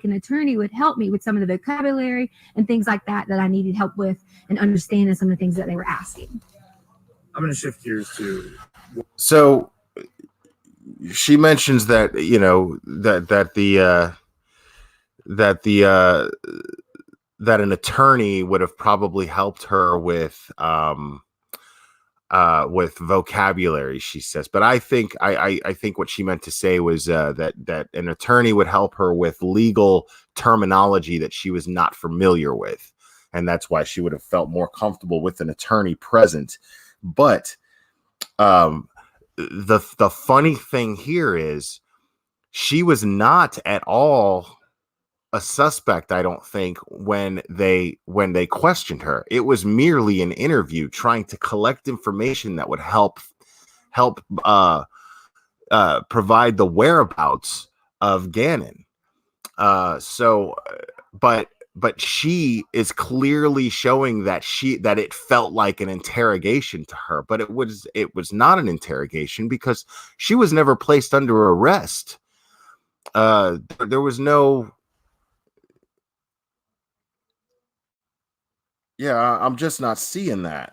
an attorney would help me with some of the vocabulary and things like that I needed help with, and understanding some of the things that they were asking. I'm going to shift gears to. So she mentions that, that an attorney would have probably helped her with vocabulary, she says. But I think what she meant to say was that an attorney would help her with legal terminology that she was not familiar with, and that's why she would have felt more comfortable with an attorney present. But the funny thing here is she was not at all a suspect, I don't think, when they questioned her. It was merely an interview trying to collect information that would help provide the whereabouts of Gannon. But she is clearly showing that it felt like an interrogation to her, but it was not an interrogation because she was never placed under arrest. There was no. Yeah, I'm just not seeing that.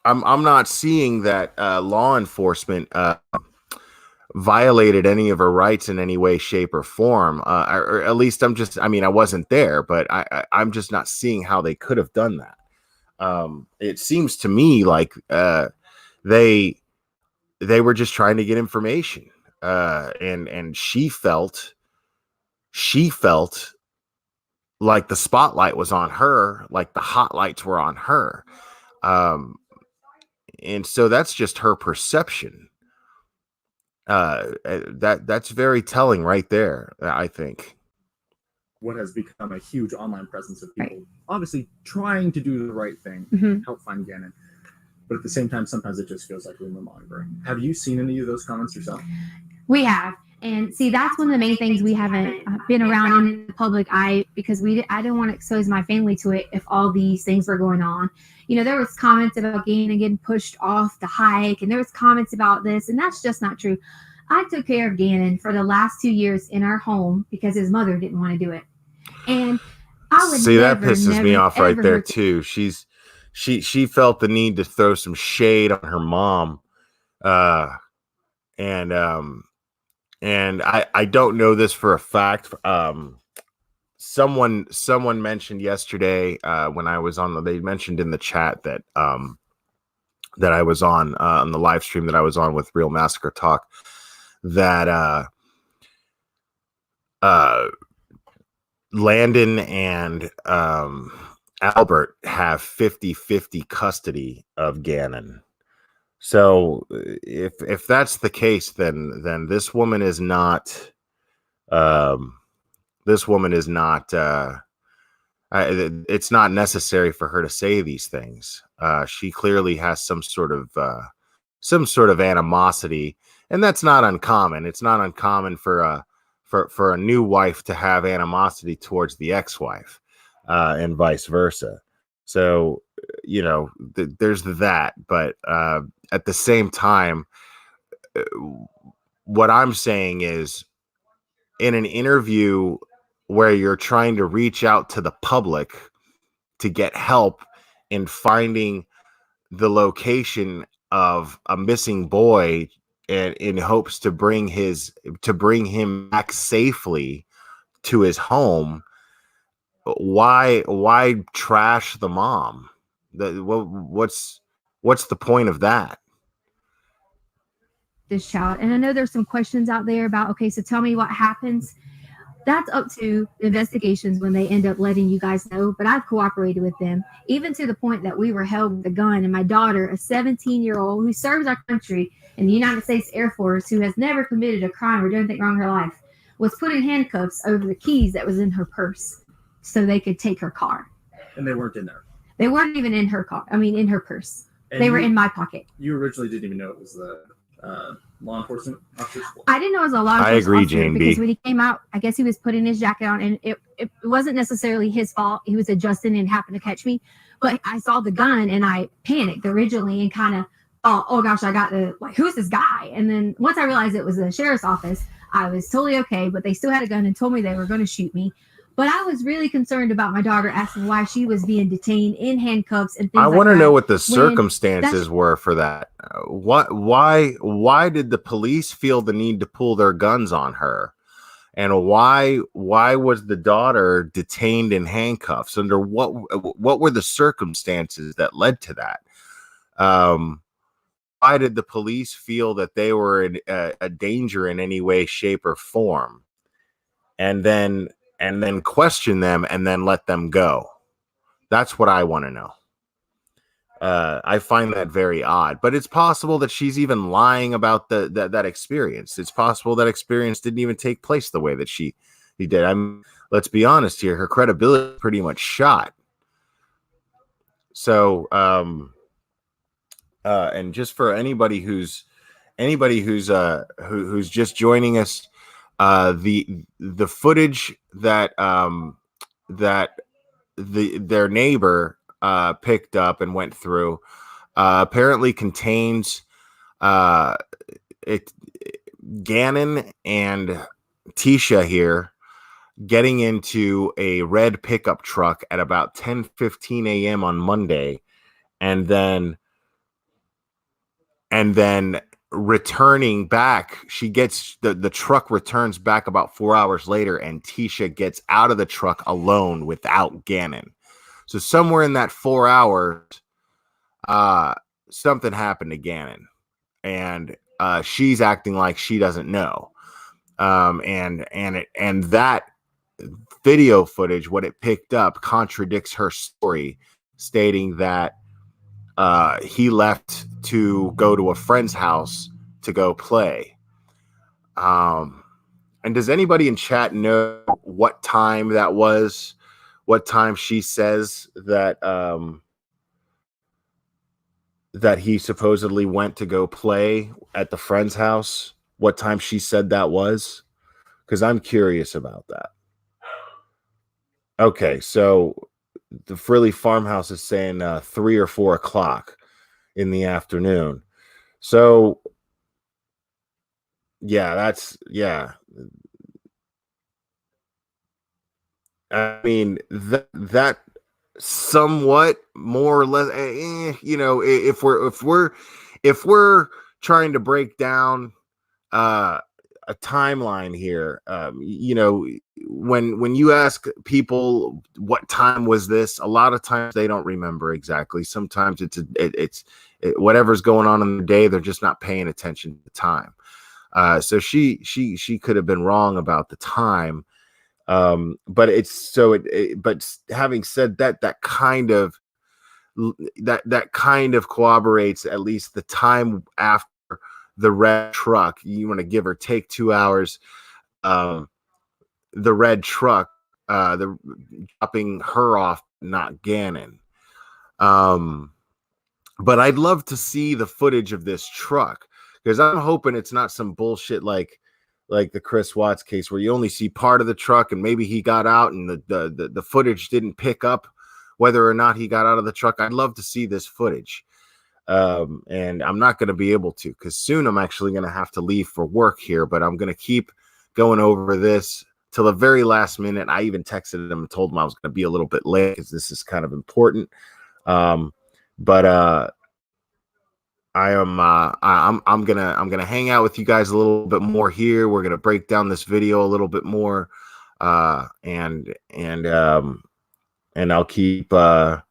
I'm not seeing that law enforcement violated any of her rights in any way, shape, or form. Or at least I wasn't there, but I'm just not seeing how they could have done that. It seems to me like they were just trying to get information, and she felt like the spotlight was on her, like the hot lights were on her. And so that's just her perception. That's very telling right there, I think. What has become a huge online presence of people obviously trying to do the right thing, help find Gannon. But at the same time, sometimes it just feels like rumor mongering. Have you seen any of those comments yourself? We have. And see, that's one of the main things we haven't been around in the public eye, because I didn't want to expose my family to it if all these things were going on. There was comments about Gannon getting pushed off the hike, and there was comments about this, and that's just not true. I took care of Gannon for the last 2 years in our home because his mother didn't want to do it. And I would see that pisses me off right there too. She felt the need to throw some shade on her mom, and I don't know this for a fact. someone mentioned yesterday when I was on. They mentioned in the chat that that I was on the live stream that I was on with Real Massacre Talk that Landon and Albert have 50-50 custody of Gannon. So if that's the case, then this woman is not it's not necessary for her to say these things. She clearly has some sort of animosity, and that's not uncommon. It's not uncommon for a new wife to have animosity towards the ex-wife, and vice versa. So, there's that. But at the same time, what I'm saying is, in an interview where you're trying to reach out to the public to get help in finding the location of a missing boy, and in hopes to bring him back safely to his home, why trash the mom? What's the point of that? This child, and I know there's some questions out there about, okay, so tell me what happens. That's up to investigations when they end up letting you guys know, but I've cooperated with them, even to the point that we were held with a gun, and my daughter, a 17-year-old who serves our country in the United States Air Force, who has never committed a crime or done anything wrong in her life, was put in handcuffs over the keys that was in her purse so they could take her car. And they weren't in there. They weren't even in her car. I mean, in her purse. And they were in my pocket. You originally didn't even know it was the law enforcement officer? I didn't know it was a law enforcement I agree, officer Jane because B. when he came out, I guess he was putting his jacket on, and it wasn't necessarily his fault. He was adjusting and happened to catch me. But I saw the gun and I panicked originally and kind of thought, oh gosh, I got to, like, who's this guy? And then once I realized it was the sheriff's office, I was totally okay, but they still had a gun and told me they were going to shoot me. But I was really concerned about my daughter, asking why she was being detained in handcuffs and things I like want to that. know what the circumstances were for that. Why did the police feel the need to pull their guns on her? And why was the daughter detained in handcuffs? Under what were the circumstances that led to that? Why did the police feel that they were a danger in any way, shape, or form? And then question them and then let them go. That's what I want to know. I find that very odd, but it's possible that she's even lying about that experience. It's possible that experience didn't even take place the way that she did. Let's be honest here. Her credibility is pretty much shot. So, and just for anybody who's just joining us, the footage that their neighbor picked up and went through apparently contains Gannon and Tisha here getting into a red pickup truck at about 10:15 a.m. on Monday, and then returning back. She gets the truck returns back about 4 hours later, and Tisha gets out of the truck alone without Gannon. So somewhere in that 4 hours, something happened to Gannon, and she's acting like she doesn't know. And that video footage, what it picked up, contradicts her story, stating that he left to go to a friend's house to go play. And does anybody in chat know what time that was? What time she says that that he supposedly went to go play at the friend's house? What time she said that was? Because I'm curious about that. Okay, so the Frilly Farmhouse is saying 3 or 4 o'clock in the afternoon. So yeah. I mean, that somewhat more or less, if we're trying to break down a timeline here, when you ask people what time was this, a lot of times they don't remember exactly. Sometimes it's whatever's going on in the day, they're just not paying attention to the time. So she could have been wrong about the time. But but having said that, that kind of corroborates at least the time after the red truck. You want to give or take 2 hours. The red truck, the dropping her off, not Gannon. But I'd love to see the footage of this truck, because I'm hoping it's not some bullshit like the Chris Watts case where you only see part of the truck and maybe he got out and the footage didn't pick up whether or not he got out of the truck. I'd love to see this footage. And I'm not going to be able to, because soon I'm actually going to have to leave for work here, but I'm going to keep going over this till the very last minute. I even texted him and told him I was going to be a little bit late because this is kind of important. But I'm gonna hang out with you guys a little bit more here. We're gonna break down this video a little bit more, and I'll keep updating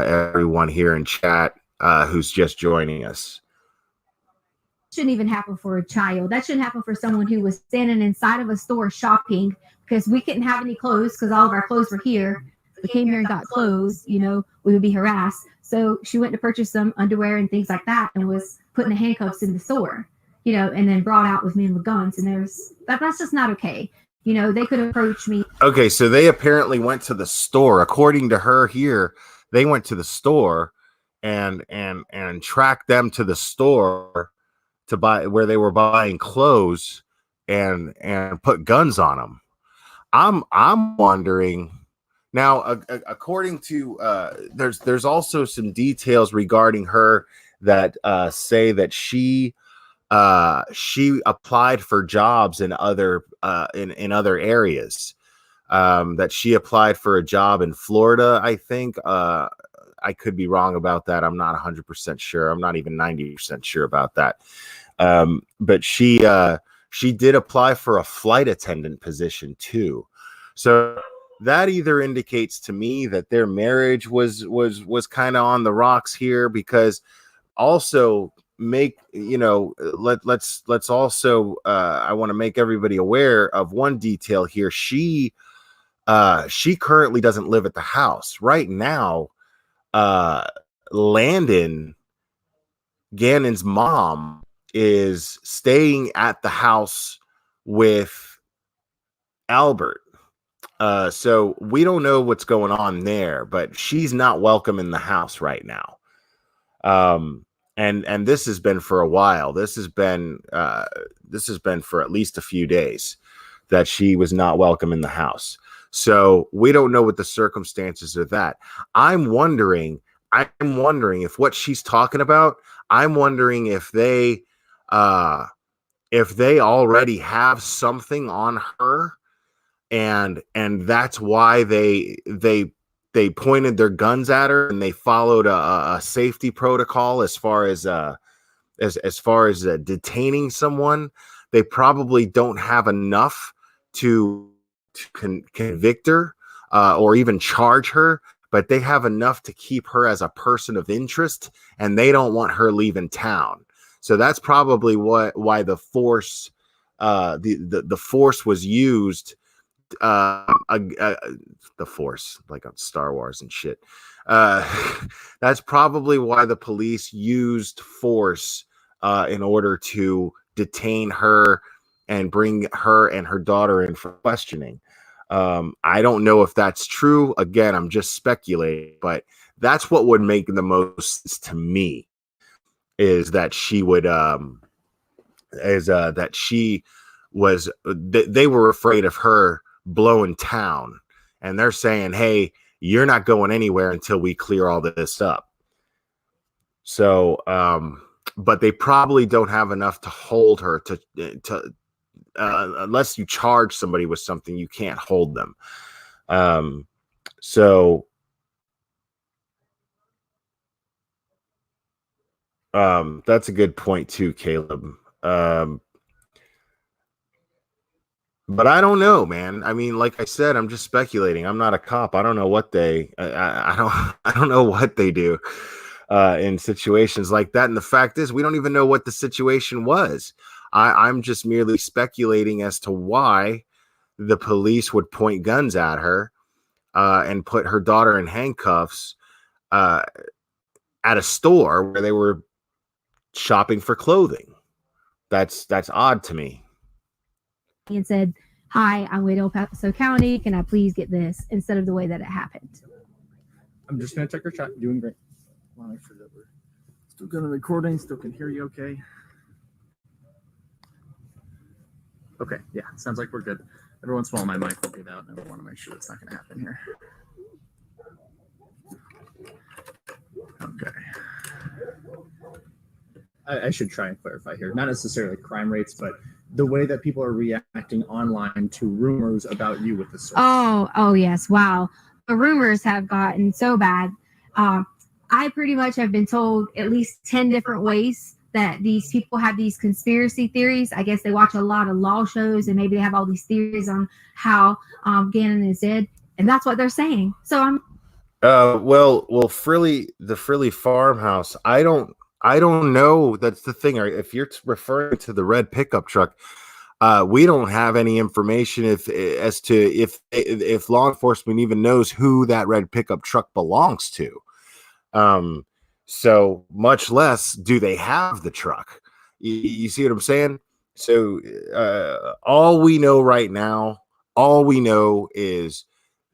everyone here in chat who's just joining us. Shouldn't even happen for a child. That shouldn't happen for someone who was standing inside of a store shopping because we couldn't have any clothes because all of our clothes were here. We came here and got clothes, we would be harassed. So she went to purchase some underwear and things like that and was putting the handcuffs in the store, and then brought out with men with guns. And that's just not okay. They could approach me. Okay, so they apparently went to the store. According to her here, they went to the store and tracked them to the store to buy where they were buying clothes and put guns on them. I'm wondering now, according to there's also some details regarding her that say that she applied for jobs in other in other areas. That she applied for a job in Florida, I think. I could be wrong about that. I'm not 100% sure. I'm not even 90% sure about that. But she did apply for a flight attendant position too. So that either indicates to me that their marriage was kind of on the rocks here, because also let's also I want to make everybody aware of one detail here. She currently doesn't live at the house right now. Gannon's mom is staying at the house with Albert. So we don't know what's going on there, but she's not welcome in the house right now. And this has been for a while. This has been for at least a few days that she was not welcome in the house. So we don't know what the circumstances of that. I'm wondering if what she's talking about, I'm wondering if they already have something on her, and that's why they pointed their guns at her, and they followed a safety protocol as far as detaining someone. They probably don't have enough to convict her or even charge her, but they have enough to keep her as a person of interest, and they don't want her leaving town. So that's probably why the force the force was used. The force, like on Star Wars and shit. That's probably why the police used force in order to detain her and bring her and her daughter in for questioning. I don't know if that's true. Again, I'm just speculating, but that's what would make the most sense to me, is that she would they were afraid of her blowing town, and they're saying, hey, you're not going anywhere until we clear all this up. So but they probably don't have enough to hold her to unless you charge somebody with something, you can't hold them. So that's a good point too, Caleb. But I don't know, man. I mean, like I said, I'm just speculating. I'm not a cop. I don't know what I don't I don't know what they do in situations like that. And the fact is, we don't even know what the situation was. I'm just merely speculating as to why the police would point guns at her and put her daughter in handcuffs at a store where they were shopping for clothing. That's odd to me. And said, "Hi, I'm with El Paso County. Can I please get this?" Instead of the way that it happened. I'm just gonna check her chat. Doing great. I want to make sure that we're still good on recording. Still can hear you. Okay. Okay. Yeah. Sounds like we're good. Every once in a while, my mic will give out, and I want to make sure that's not going to happen here. Okay. I should try and clarify here. Not necessarily crime rates, but the way that people are reacting online to rumors about you with the source. Oh yes. Wow. The rumors have gotten so bad. I pretty much have been told at least 10 different ways that these people have these conspiracy theories. I guess they watch a lot of law shows and maybe they have all these theories on how Gannon is dead. And that's what they're saying. So I'm well, the Frilly farmhouse. I don't know. That's the thing. If you're referring to the red pickup truck, we don't have any information as to if law enforcement even knows who that red pickup truck belongs to. So much less do they have the truck. You see what I'm saying? So all we know right now, all we know is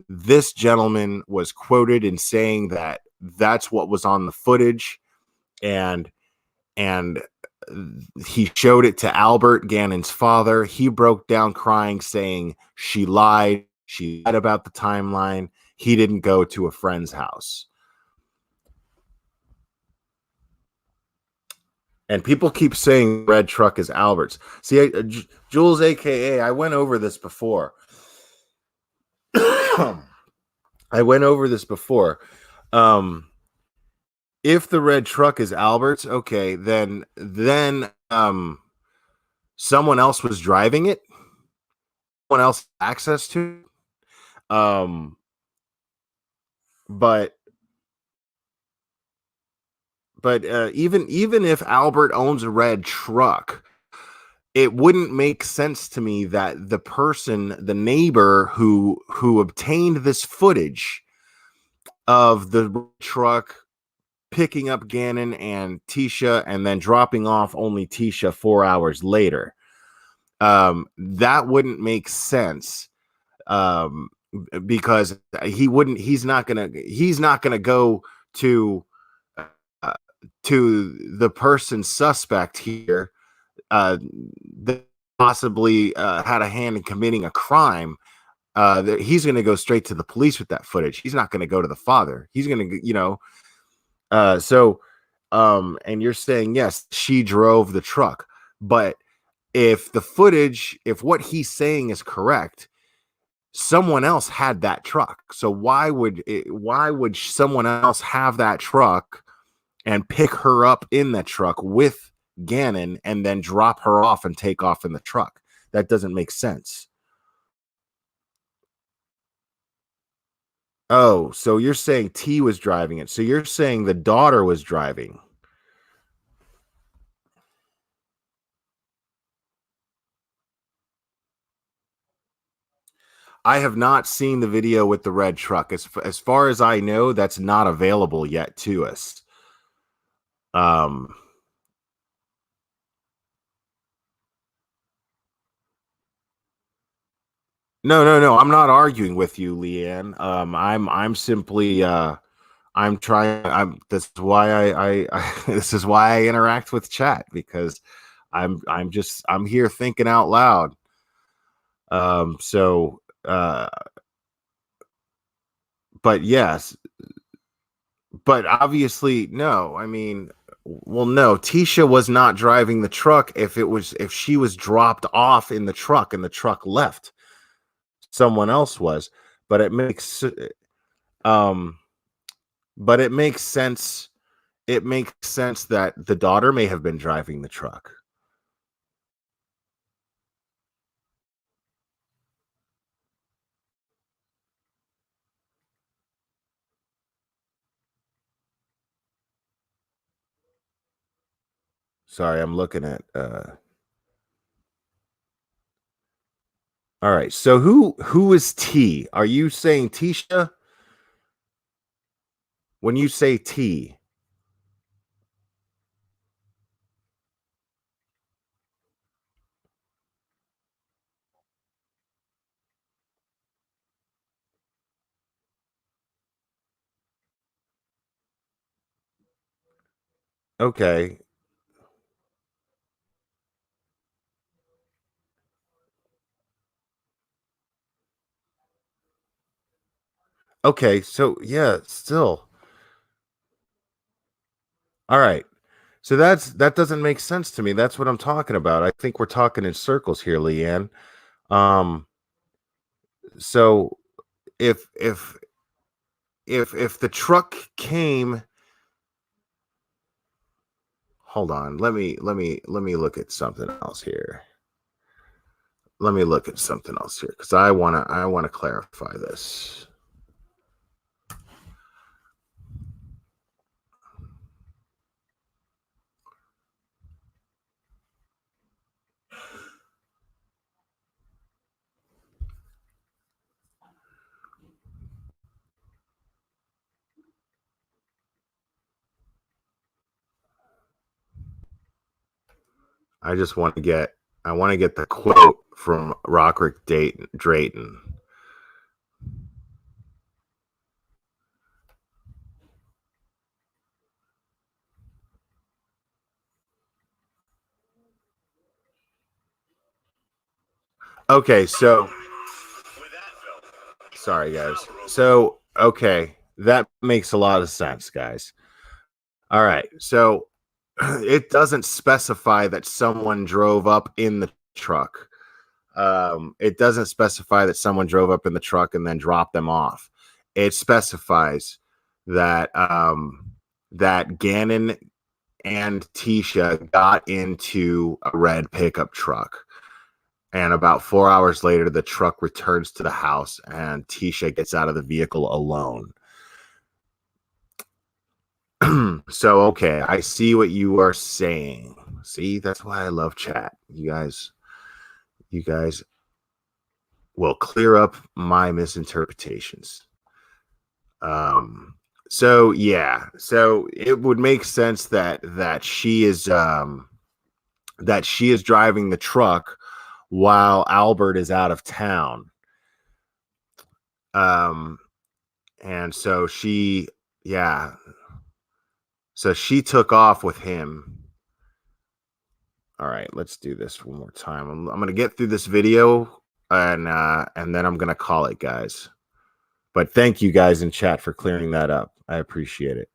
this gentleman was quoted in saying that that's what was on the footage, and he showed it to Albert, Gannon's father. He broke down crying, saying she lied about the timeline. He didn't go to a friend's house. And people keep saying red truck is Albert's. See, Jules, aka, I went over this before. If the red truck is Albert's, okay, then someone else was driving it. Someone else had access to it. But even if Albert owns a red truck, it wouldn't make sense to me that the neighbor who obtained this footage of the truck picking up Gannon and Tisha and then dropping off only Tisha 4 hours later, that wouldn't make sense, because he's not gonna go to the person suspect here that possibly had a hand in committing a crime. He's going to go straight to the police with that footage. He's not going to go to the father. He's going to, and you're saying, yes, she drove the truck. But if what he's saying is correct, someone else had that truck. So why would someone else have that truck and pick her up in that truck with Gannon and then drop her off and take off in the truck? That doesn't make sense. Oh, so you're saying T was driving it. So you're saying the daughter was driving. I have not seen the video with the red truck. As far as I know, that's not available yet to us. No, I'm not arguing with you, Leanne. I'm simply I'm trying. This is why I this is why I interact with chat, because I'm here thinking out loud. But yes, but obviously no. I mean, well, no, Tisha was not driving the truck if she was dropped off in the truck and the truck left. Someone else was, but it makes sense. It makes sense that the daughter may have been driving the truck. Sorry, I'm looking at all right. So who is T? Are you saying Tisha? When you say T. Okay. Okay, so yeah, still. All right. So that doesn't make sense to me. That's what I'm talking about. I think we're talking in circles here, Leanne. So if the truck came, hold on. Let me look at something else here. Let me look at something else here because I wanna clarify this. I want to get the quote from Rockrick Drayton. Okay, so sorry guys. So okay, that makes a lot of sense, guys. All right, so it doesn't specify that someone drove up in the truck. It doesn't specify that someone drove up in the truck and then dropped them off. It specifies that that Gannon and Tisha got into a red pickup truck. And about 4 hours later, the truck returns to the house and Tisha gets out of the vehicle alone. So, okay, I see what you are saying. See, that's why I love chat. You guys will clear up my misinterpretations. So yeah, so it would make sense that she is driving the truck while Albert is out of town. And so she took off with him. All right, let's do this one more time. I'm going to get through this video and then I'm going to call it, guys. But thank you guys in chat for clearing that up. I appreciate it.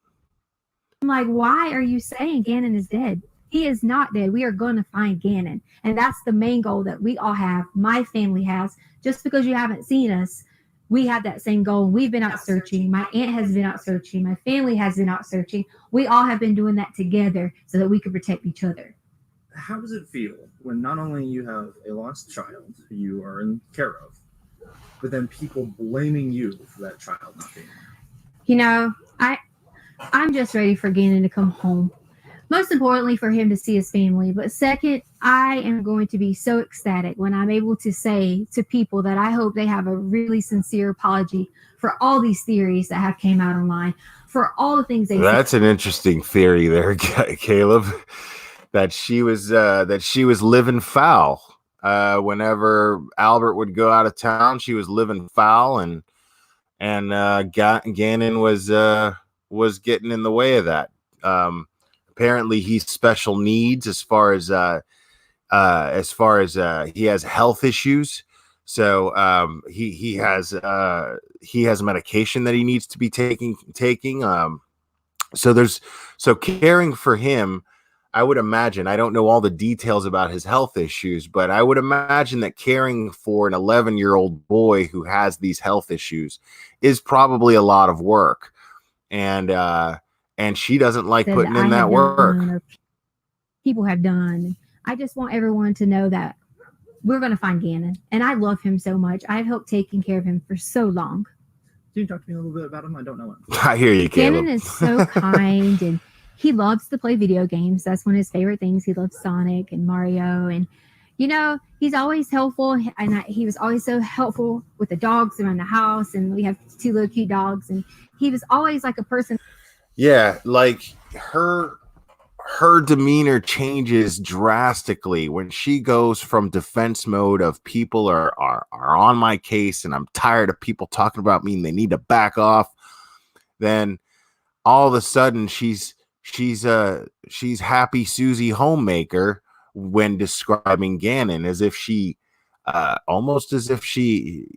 I'm like, why are you saying Gannon is dead? He is not dead. We are going to find Gannon. And that's the main goal that we all have. My family has. Just because you haven't seen us, we have that same goal. We've been out searching. My aunt has been out searching. My family has been out searching. We all have been doing that together so that we could protect each other. How does it feel when not only you have a lost child who you are in care of, but then people blaming you for that child not being there? You know, I'm just ready for Gannon to come home. Most importantly, for him to see his family. But second, I am going to be so ecstatic when I'm able to say to people that I hope they have a really sincere apology for all these theories that have came out online, for all the things they said. That's an interesting theory there, Caleb. That she was living foul. Whenever Albert would go out of town, she was living foul, and Gannon was getting in the way of that. Apparently, he's special needs as far as he has health issues. So he has medication that he needs to be taking. So caring for him. I would imagine, I don't know all the details about his health issues, but I would imagine that caring for an 11-year-old boy who has these health issues is probably a lot of work. And she doesn't like putting in that work. People have done. I just want everyone to know that we're going to find Gannon. And I love him so much. I've helped taking care of him for so long. Can you talk to me a little bit about him? I don't know him. I hear you, Caleb. Gannon is so kind, and he loves to play video games. That's one of his favorite things. He loves Sonic and Mario, and he's always helpful. And he was always so helpful with the dogs around the house. And we have 2 little cute dogs, and he was always like a person. Yeah, like her demeanor changes drastically when she goes from defense mode of people are on my case and I'm tired of people talking about me and they need to back off. Then all of a sudden she's happy Susie homemaker when describing Gannon, as if she almost as if she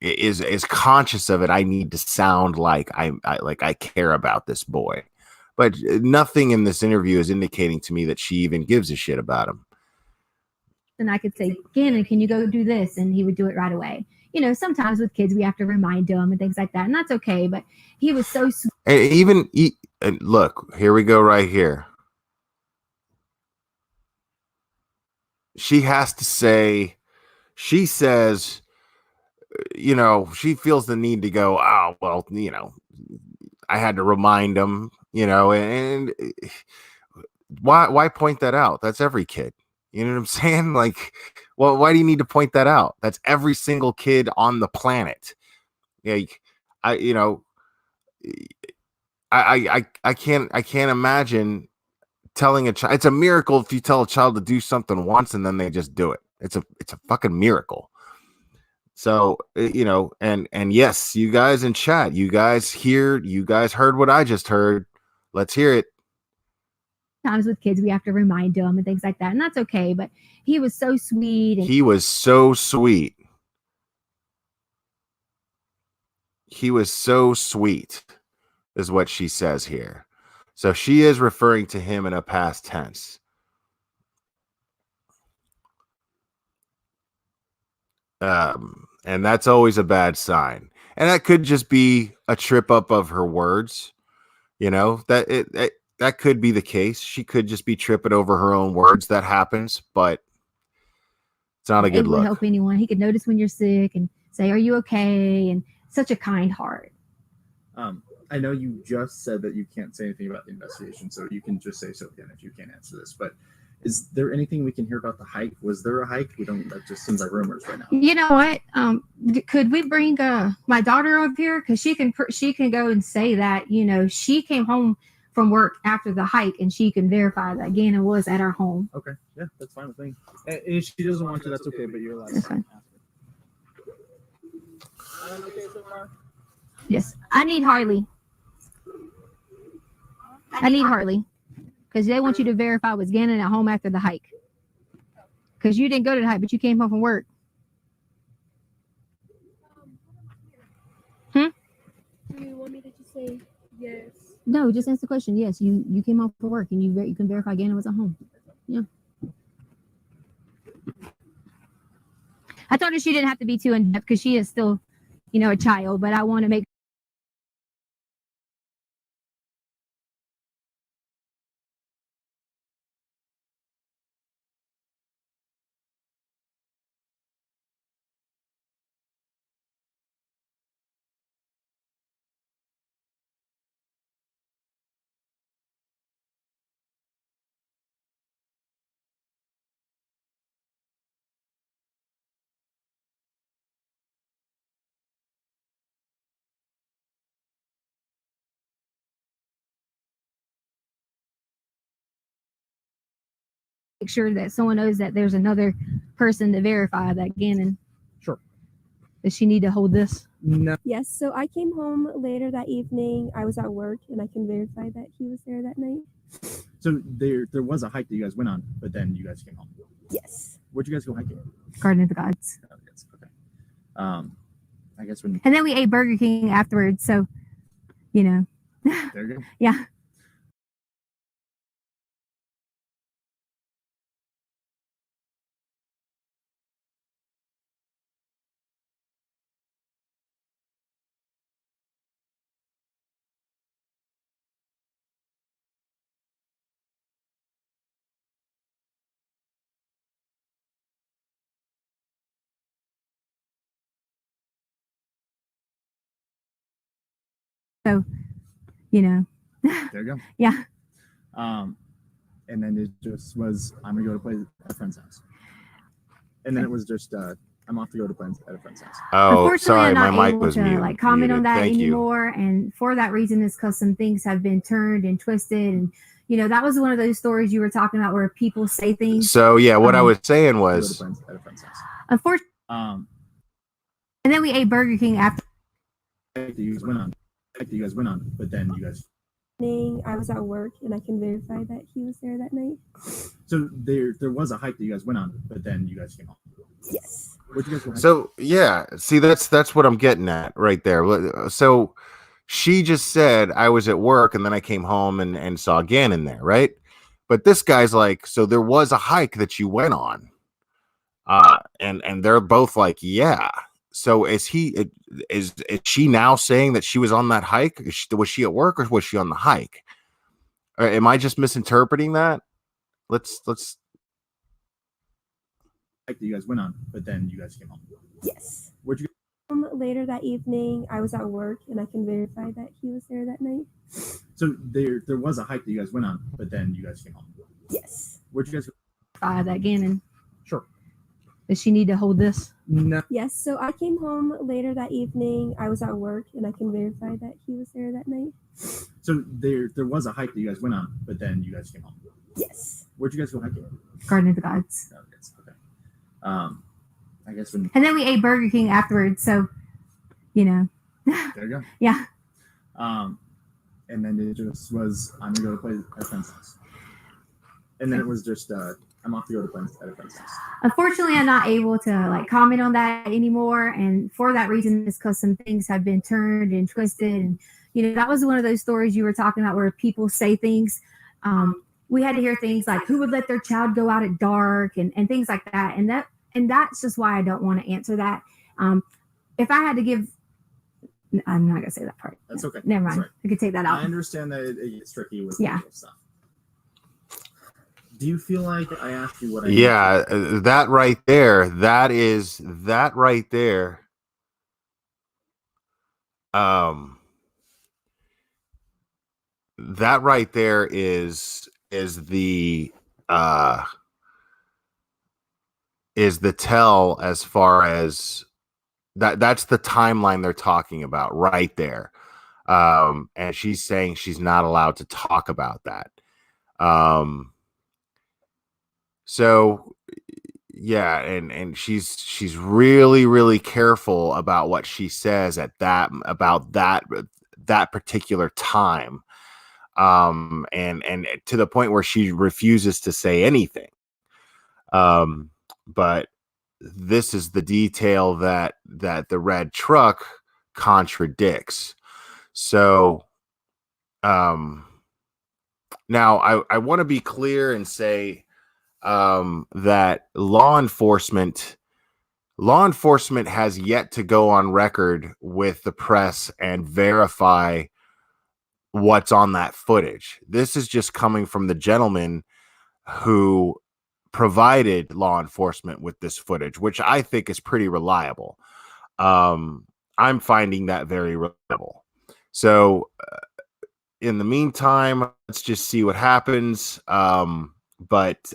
is conscious of it. I need to sound like I care about this boy. But nothing in this interview is indicating to me that she even gives a shit about him. And I could say, Gannon, can you go do this? And he would do it right away. Sometimes with kids, we have to remind them and things like that. And that's okay. But he was so sweet. And look, here we go right here. She has to say, she says, she feels the need to go, oh, well, I had to remind him, and why point that out? That's every kid. You know what I'm saying? Like, well, why do you need to point that out? That's every single kid on the planet. Yeah, I can't imagine telling a child. It's a miracle if you tell a child to do something once and then they just do it. It's a fucking miracle. So, and yes, you guys in chat, you guys heard what I just heard. Let's hear it. Times with kids, we have to remind them and things like that. And that's okay. But he was so sweet. He was so sweet. He was so sweet, is what she says here. So she is referring to him in a past tense. And that's always a bad sign. And that could just be a trip up of her words. That could be the case. She could just be tripping over her own words. That happens, but it's not a good look. Help anyone. He could notice when you're sick and say, "Are you okay?" And such a kind heart. I know you just said that you can't say anything about the investigation, so you can just say so again if you can't answer this. But is there anything we can hear about the hike? Was there a hike? We don't. That just seems like rumors right now. You know what? Could we bring my daughter up here, because she can go and say that she came home from work after the hike, and she can verify that Gannon was at our home. Okay, yeah, that's fine with me. And if she doesn't want to, that's okay. But you're allowed. That's fine. Okay so far? Yes, I need Harley. Because they want you to verify was Gannon at home after the hike. Because you didn't go to the hike, but you came home from work. Do you want me to just say yes? No, just answer the question. Yes, you came home from work, and you can verify Gannon was at home. Yeah. I told her she didn't have to be too in depth because she is still, a child. But I want to make. Make sure that someone knows that there's another person to verify that Gannon. Sure. Does she need to hold this? No. Yes, so I came home later that evening. I was at work, and I can verify that he was there that night. So there was a hike that you guys went on, but then you guys came home. Yes. Where'd you guys go hiking? Garden of the Gods. Oh, yes. Okay. I guess when. And then we ate Burger King afterwards. So, There you go. Yeah. So, There you go. Yeah. And then it just was, I'm gonna go to play at a friend's house. And then it was just, I'm off to go to play at a friend's house. Oh, Unfortunately, sorry, I'm my not mic able was to muted. comment on that Thank you. anymore. And for that reason is because some things have been turned and twisted. And, that was one of those stories you were talking about where people say things. So yeah, what I was saying Go to was, friends at a friend's house. Unfortunately, Um, and then we ate Burger King after. you guys went on, but then you guys. I was at work and I can verify that he was there that night. So there was a hike that you guys went on, but then you guys came home. Yes. Where'd you guys go hiking? so yeah, see, that's what I'm getting at right there. So she just said I was at work and then I came home and saw Gannon there, right? But this guy's like, so there was a hike that you went on. And they're both like, yeah. So is she now saying that she was on that hike? Was she at work or was she on the hike? Or am I just misinterpreting that? Let's Hike that you guys went on, but then you guys came home. Yes. Where'd you Later that evening, I was at work and I can verify that he was there that night. So there was a hike that you guys went on, but then you guys came home. Yes. Where'd you guys go? That Gannon. Sure. Does she need to hold this? No. Yes. So I came home later that evening. I was at work and I can verify that he was there that night. So there was a hike that you guys went on, but then you guys came home. Yes. Where'd you guys go hiking? Garden of the Gods. Oh, yes. Okay. I guess when And then we ate Burger King afterwards. So, there you go. yeah. And then it just was, I'm gonna go to play at a friend's house. And then it was just, I'm off to go to play at a friend's house. Unfortunately, I'm not able to comment on that anymore. And for that reason is because some things have been turned and twisted. And, that was one of those stories you were talking about where people say things. We had to hear things like who would let their child go out at dark and things like that. And that's just why I don't want to answer that. If I had to give, I'm not going to say that part. That's okay. Never mind. Sorry. I could take that out. I understand that it gets tricky with Yeah. legal stuff. Do you feel like I asked you what I Yeah, that right there, that right there. That right there is the tell as far as that's the timeline they're talking about right there. And she's saying she's not allowed to talk about that. So yeah, and she's really, really careful about what she says about that particular time. And to the point where she refuses to say anything. But this is the detail that the red truck contradicts. So now I want to be clear and say that law enforcement has yet to go on record with the press and verify what's on that footage. This is just coming from the gentleman who provided law enforcement with this footage, which I think is pretty reliable. I'm finding that very reliable. So in the meantime, let's just see what happens. But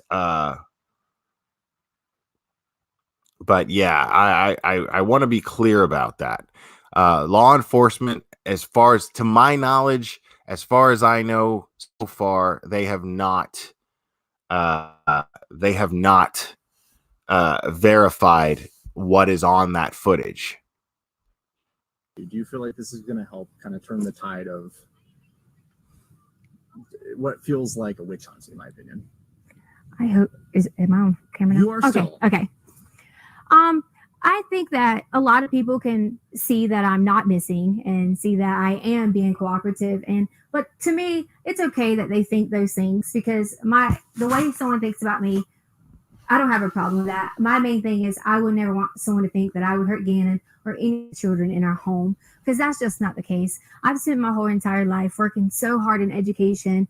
yeah, I want to be clear about that. Law enforcement, as far as to my knowledge, as far as I know so far, they have not verified what is on that footage. Do you feel like this is going to help kind of turn the tide of what feels like a witch hunt, in my opinion? I hope. Am I on camera now? You are still. Okay. I think that a lot of people can see that I'm not missing and see that I am being cooperative. But to me, it's okay that they think those things because the way someone thinks about me, I don't have a problem with that. My main thing is I would never want someone to think that I would hurt Gannon or any children in our home because that's just not the case. I've spent my whole entire life working so hard in education.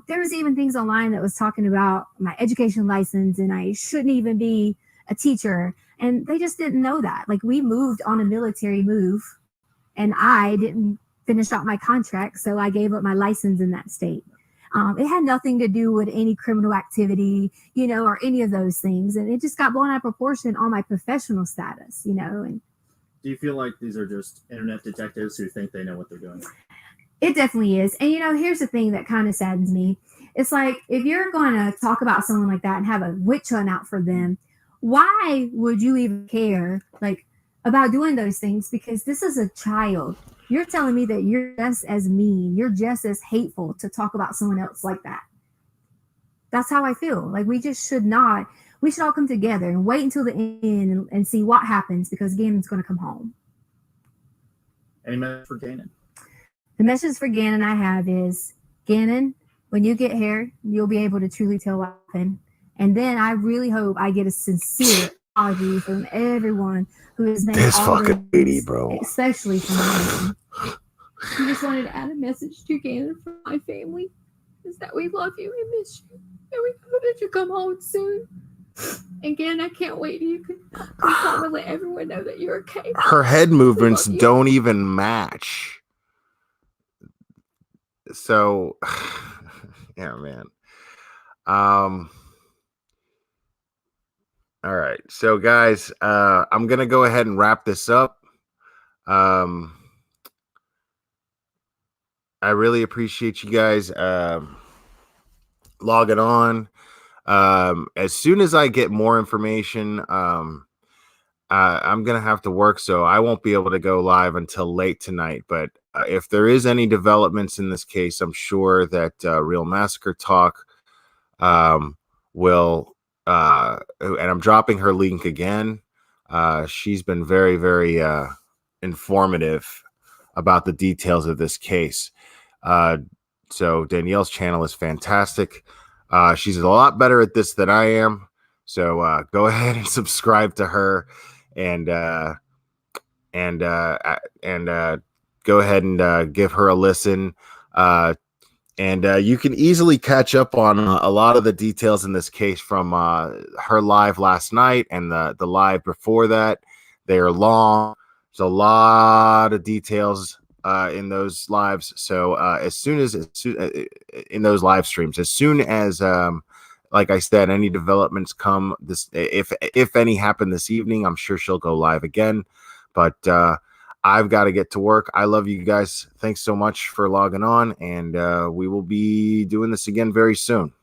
There was even things online that was talking about my education license and I shouldn't even be a teacher. And they just didn't know that. Like we moved on a military move and I didn't finish out my contract. So I gave up my license in that state. It had nothing to do with any criminal activity, or any of those things. And it just got blown out of proportion on my professional status, and Do you feel like these are just internet detectives who think they know what they're doing? it definitely is. And here's the thing that kind of saddens me. It's like, if you're going to talk about someone like that and have a witch hunt out for them, why would you even care about doing those things? Because this is a child. You're telling me that you're just as mean, you're just as hateful to talk about someone else like that. That's how I feel. Like, we just should not. We should all come together and wait until the end and see what happens, because Gannon's going to come home. Any message for Gannon? The message for Gannon I have is, Gannon, when you get here, you'll be able to truly tell what happened. And then I really hope I get a sincere apology from everyone who has made This all fucking this, lady, bro. especially from my mom. I just wanted to add a message to Gannon from my family, is that we love you and miss you, and we hope that you come home soon. And Gannon, I can't wait till you can come and let everyone know that you're okay. Her head movements We love you. don't even match. So, yeah, man. All right. So, guys, I'm going to go ahead and wrap this up. I really appreciate you guys logging on. As soon as I get more information, I'm going to have to work, so I won't be able to go live until late tonight. But if there is any developments in this case, I'm sure that Real Massacre Talk will, and I'm dropping her link again. She's been very, very informative about the details of this case. So Danielle's channel is fantastic. She's a lot better at this than I am. So go ahead and subscribe to her, and go ahead and give her a listen. And you can easily catch up on a lot of the details in this case from her live last night and the live before that. They are long. There's a lot of details in those lives. So as soon as in those live streams, as soon as like I said, any developments come, this if any happen this evening, I'm sure she'll go live again. But I've got to get to work. I love you guys. Thanks so much for logging on, and we will be doing this again very soon.